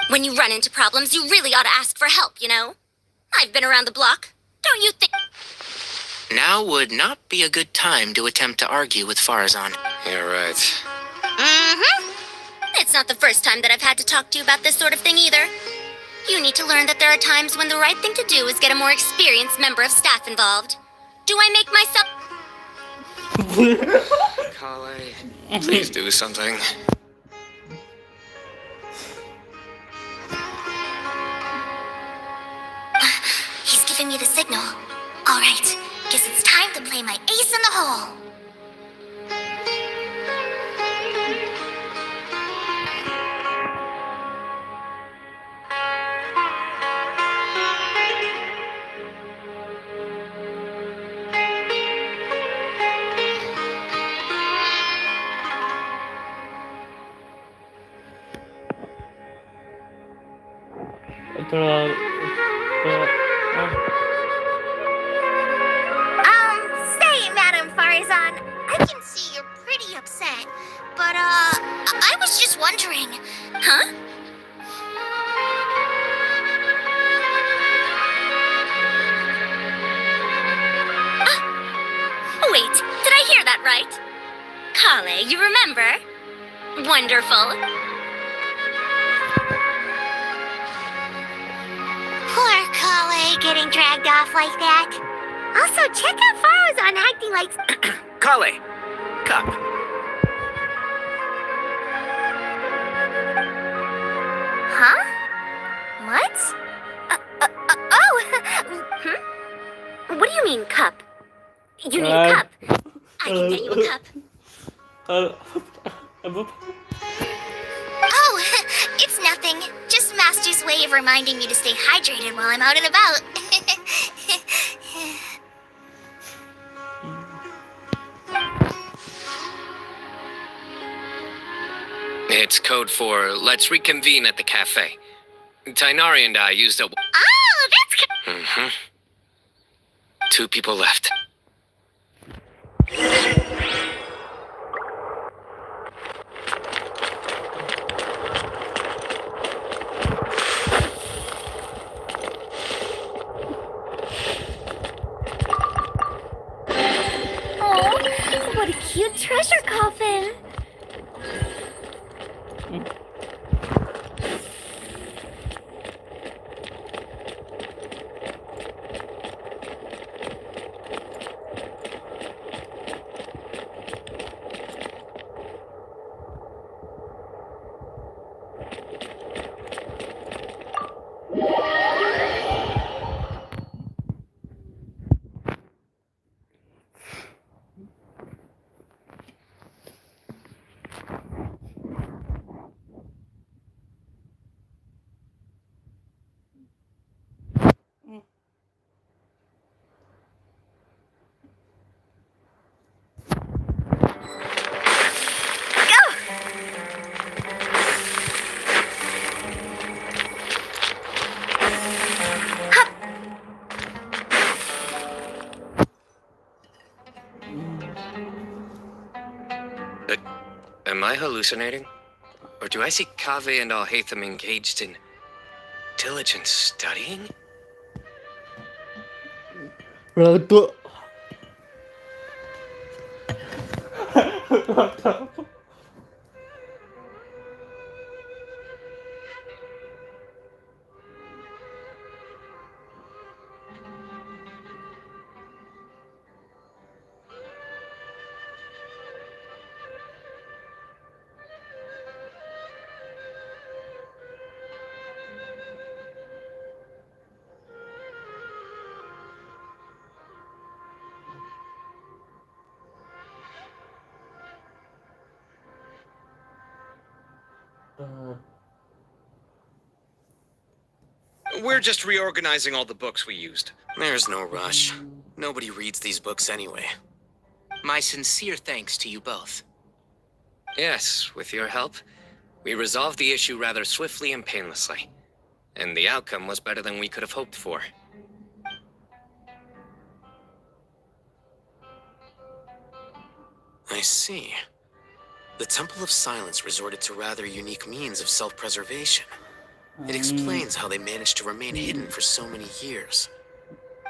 When you run into problems, you really ought to ask for help, you know? I've been around the block. Don't you think? Now would not be a good time to attempt to argue with Farazan. You're right. Mm-hmm. It's not the first time that I've had to talk to you about this sort of thing either. You need to learn that there are times when the right thing to do is get a more experienced member of staff involved. Do I make myself... Kale, please do something. He's giving me the signal. All right, guess it's time to play my ace in the hole. Say, Madam Farazan, I can see you're pretty upset, but, I was just wondering. Huh? Wait, did I hear that right? Kale, you remember? Wonderful. Poor Kale getting dragged off like that. Also, check out Farazan acting like... Kale, cup. Huh? What? What do you mean, cup? You need a cup. I can get you a cup. Oh, it's nothing. Just Master's way of reminding me to stay hydrated while I'm out and about. It's code for let's reconvene at the cafe. Tainari and I used a... Oh, that's... Mm-hmm. 2 people left. Oh, what a cute treasure coffin. Am I hallucinating? Or do I see Kaveh and Al-Haytham engaged in diligent studying? Rada. We're just reorganizing all the books we used. There's no rush. Nobody reads these books anyway. My sincere thanks to you both. Yes, with your help, we resolved the issue rather swiftly and painlessly. And the outcome was better than we could have hoped for. I see. The Temple of Silence resorted to rather unique means of self-preservation. It explains how they managed to remain hidden for so many years.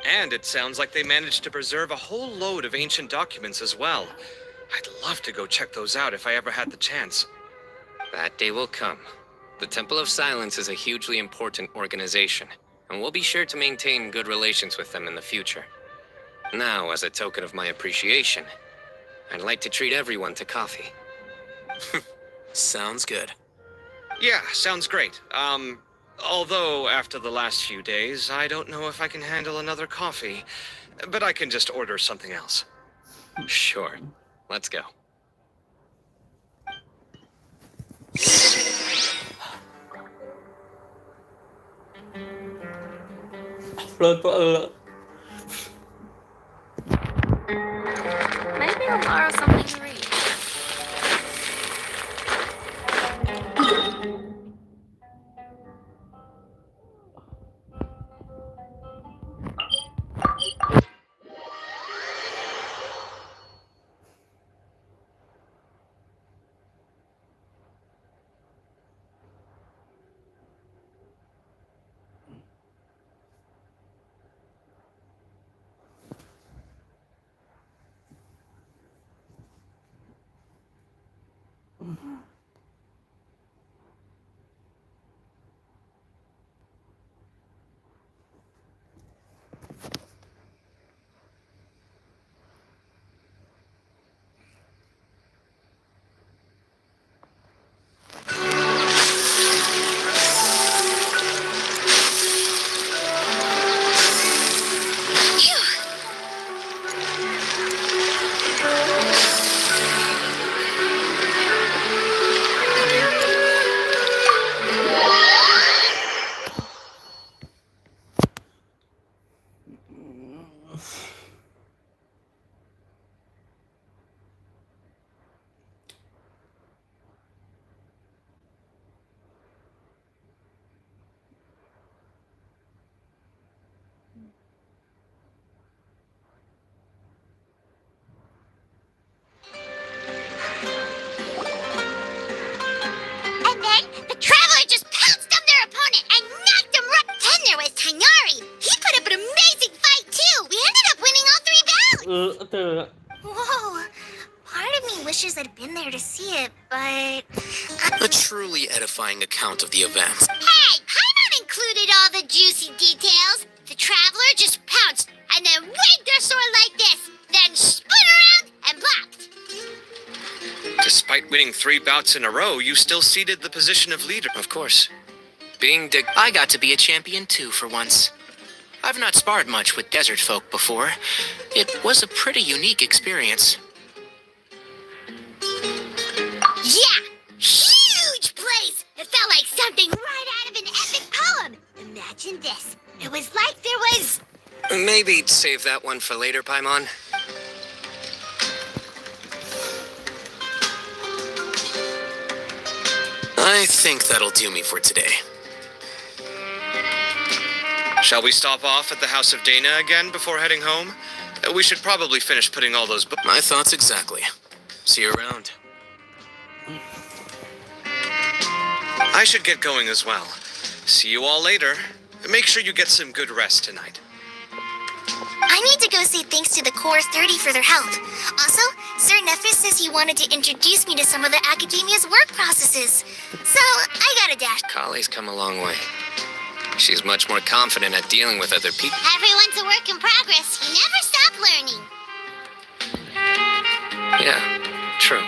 And it sounds like they managed to preserve a whole load of ancient documents as well. I'd love to go check those out if I ever had the chance. That day will come. The Temple of Silence is a hugely important organization, and we'll be sure to maintain good relations with them in the future. Now, as a token of my appreciation, I'd like to treat everyone to coffee. Sounds good. Yeah, sounds great. Although after the last few days, I don't know if I can handle another coffee, but I can just order something else. Sure. Let's go. Maybe I'll borrow something to read. And then the traveler just pounced on their opponent and knocked him right. Then there was Tainari. He put up an amazing fight too. We ended up winning all 3 bouts. Whoa. Part of me wishes I'd been there to see it, but... A truly edifying account of the events. Hey, Paimon included all the juicy details. The traveler just pounced and then waved their sword like this, then spun around and blocked. Despite winning 3 bouts in a row, you still ceded the position of leader. Of course. I got to be a champion too for once. I've not sparred much with desert folk before. It was a pretty unique experience. Yeah, huge place. It felt like something right out of an epic poem. Imagine this. It was like there was... Maybe save that one for later, Paimon. I think that'll do me for today. Shall we stop off at the House of Dana again before heading home? We should probably finish putting all those books. My thoughts exactly. See you around. I should get going as well. See you all later. Make sure you get some good rest tonight. I need to go say thanks to the Core 30 for their help. Also, Sir Nephis says he wanted to introduce me to some of the Academia's work processes. So, I gotta dash. Kali's come a long way. She's much more confident at dealing with other people. Everyone's a work in progress. You never stop learning. Yeah, true.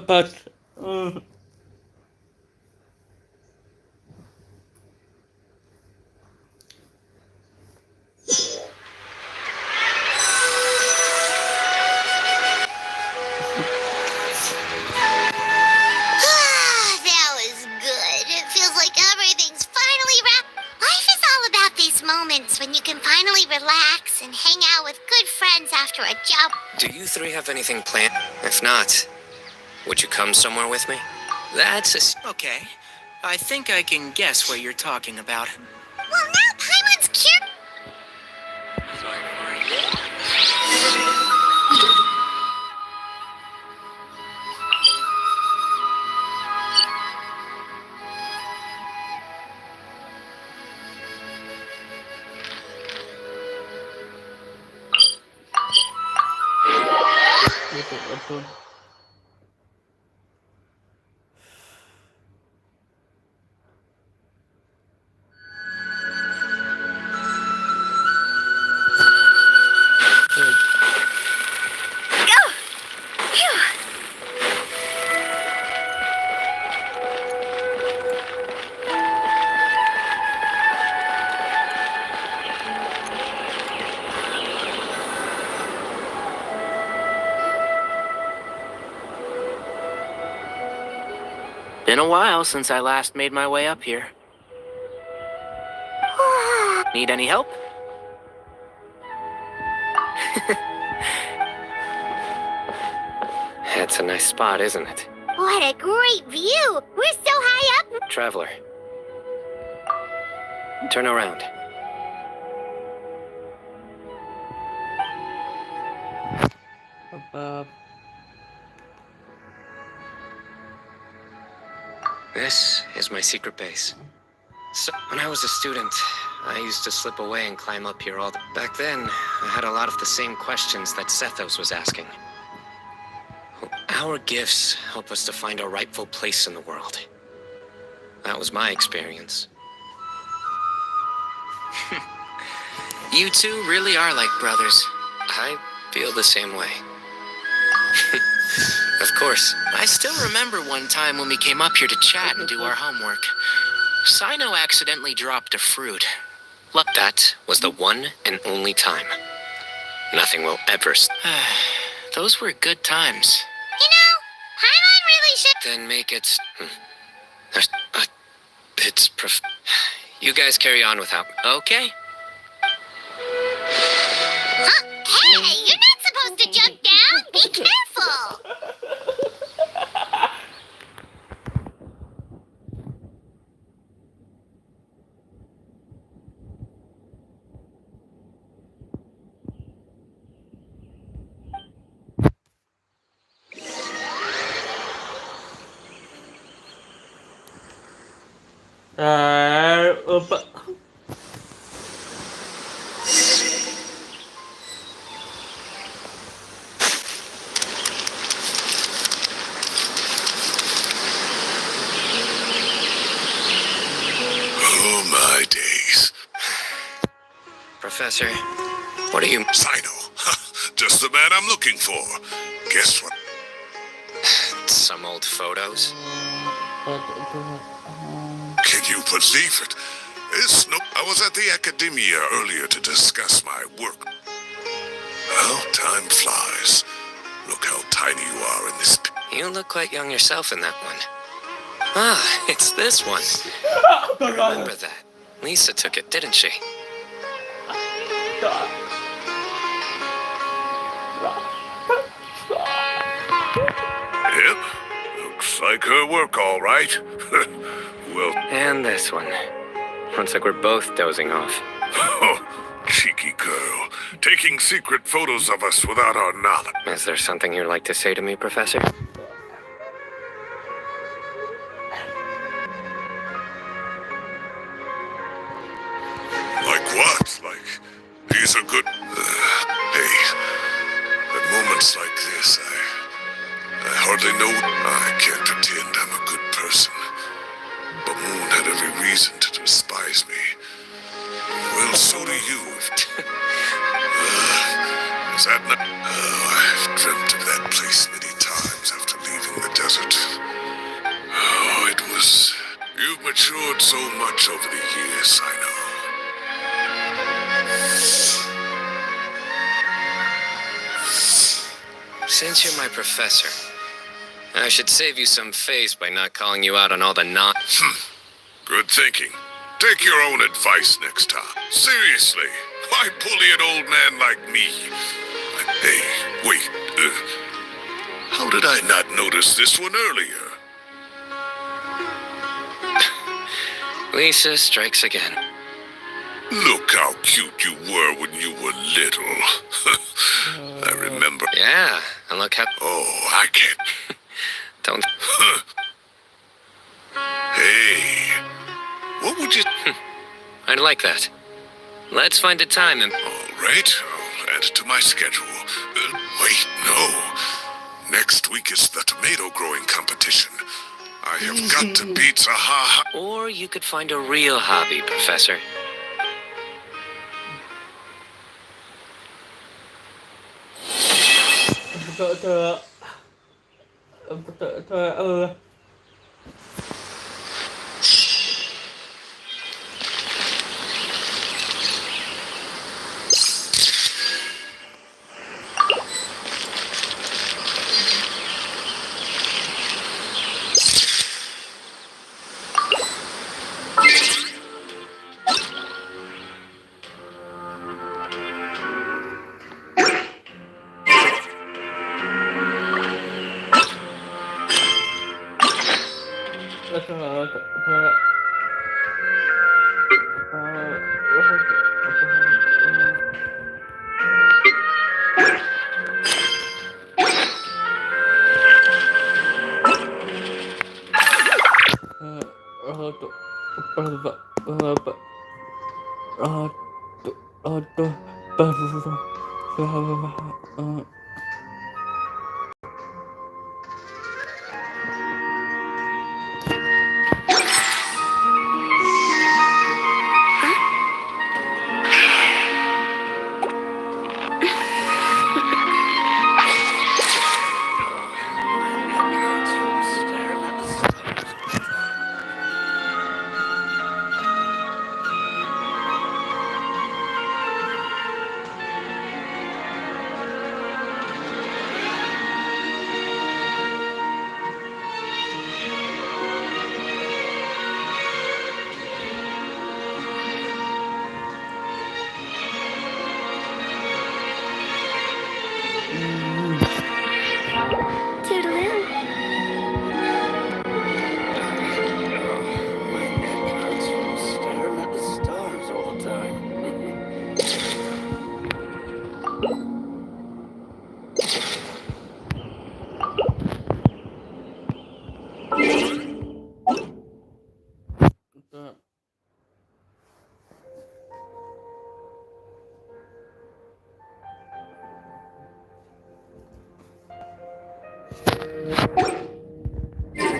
But when you can finally relax and hang out with good friends after a job. Do you three have anything planned? If not, would you come somewhere with me? Okay. I think I can guess what you're talking about. Well, now Paimon's cute. Betul. Been a while since I last made my way up here. Need any help? That's a nice spot, isn't it? What a great view! We're so high up! Traveler. Turn around. This is my secret base. So, when I was a student, I used to slip away and climb up here all the... Back then, I had a lot of the same questions that Sethos was asking. Our gifts help us to find our rightful place in the world. That was my experience. You two really are like brothers. I feel the same way. Of course. I still remember one time when we came up here to chat and do our homework. Cyno accidentally dropped a fruit. That was the one and only time. Nothing will ever... Those were good times. You know, Paimon really should... Then make it... It's You guys carry on without... Okay. Huh? Hey, you're not supposed to jump down! Be careful! Apa? Oh, my days. Professor, what are you... Cyno. Just the man I'm looking for. Guess what? Some old photos? Can you believe it? I was at the academia earlier to discuss my work. Well, time flies. Look how tiny you are in this... You look quite young yourself in that one. Ah, it's this one. Remember that. Lisa took it, didn't she? Yep. Looks like her work, all right. Well... And this one. Looks like we're both dozing off. Oh, cheeky girl. Taking secret photos of us without our knowledge. Is there something you'd like to say to me, Professor? Like what? Like, these are good... hey, at moments like this, I hardly know... I can't pretend I'm a good person. But Moon had every reason to despise me. Well, so do you. Is that not... I've dreamt of that place many times after leaving the desert. Oh, it was... You've matured so much over the years, I know. Since you're my professor, I should save you some face by not calling you out on all the Good thinking. Take your own advice next time. Seriously, why bully an old man like me? Hey, wait. How did I not notice this one earlier? Lisa strikes again. Look how cute you were when you were little. I remember. Yeah, and look how... Oh, I can't. Don't... Hey, what would you... I'd like that. Let's find a time and... All right, I'll add it to my schedule. Wait, no. Next week is the tomato growing competition. I have got to beat Zaha. Or you could find a real hobby, Professor.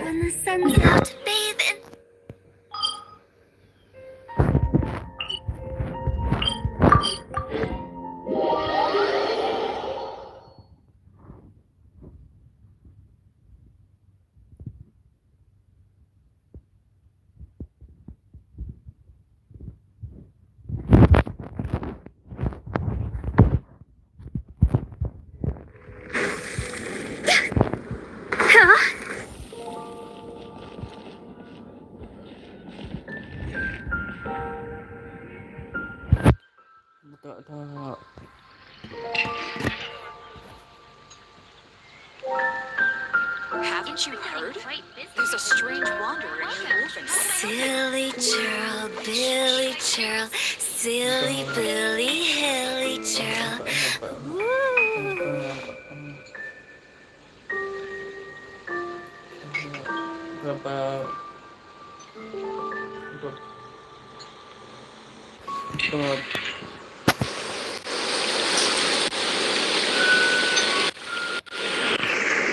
When the sun's out, bathe in... Haven't you heard? There's a strange wanderer near Wolfen. Silly churl, Billy churl, silly Billy, hilly churl.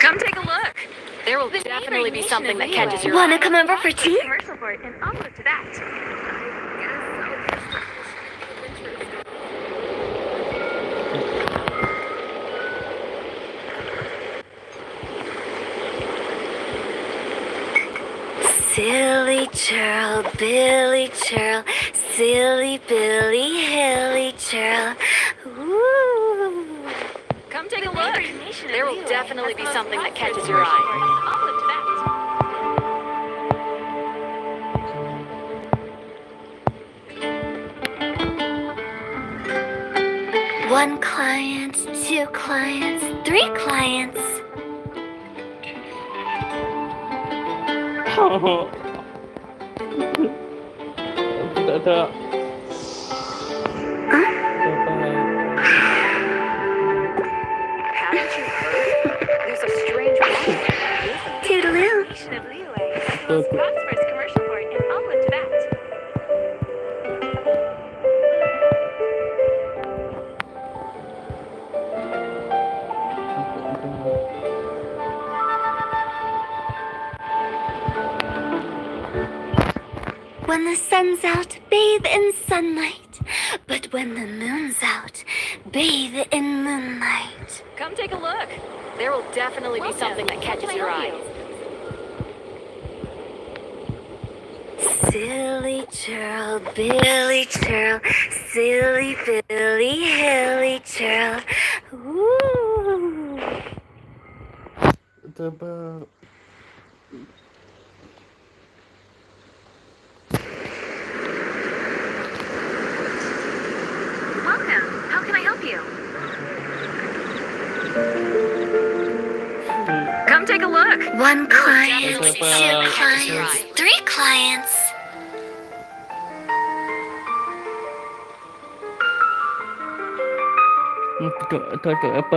Come take a look. There will definitely be something that catches your Wanna eye. come over for tea? Commercial for it, and I'll look to that. Silly churl, Billy churl, silly Billy, hilly churl. Ooh. Come take a look. There will definitely be something that catches your eye. I'll look to that. 1 client, 2 clients, 3 clients. Tidak ada. Haven't you heard? There's a strange Toodaloo. the most prosperous commercial port in all of Tibet. When the sun's out, bathe in sunlight. But when the moon's out, bathe in moonlight. Come take a look. There will definitely be something that catches your eye. Silly churl, Billy churl, silly Billy, hilly churl. Ooh. Welcome. How can I help you? Come take a look. 1 client, 2 clients, 3 clients. Itu apa?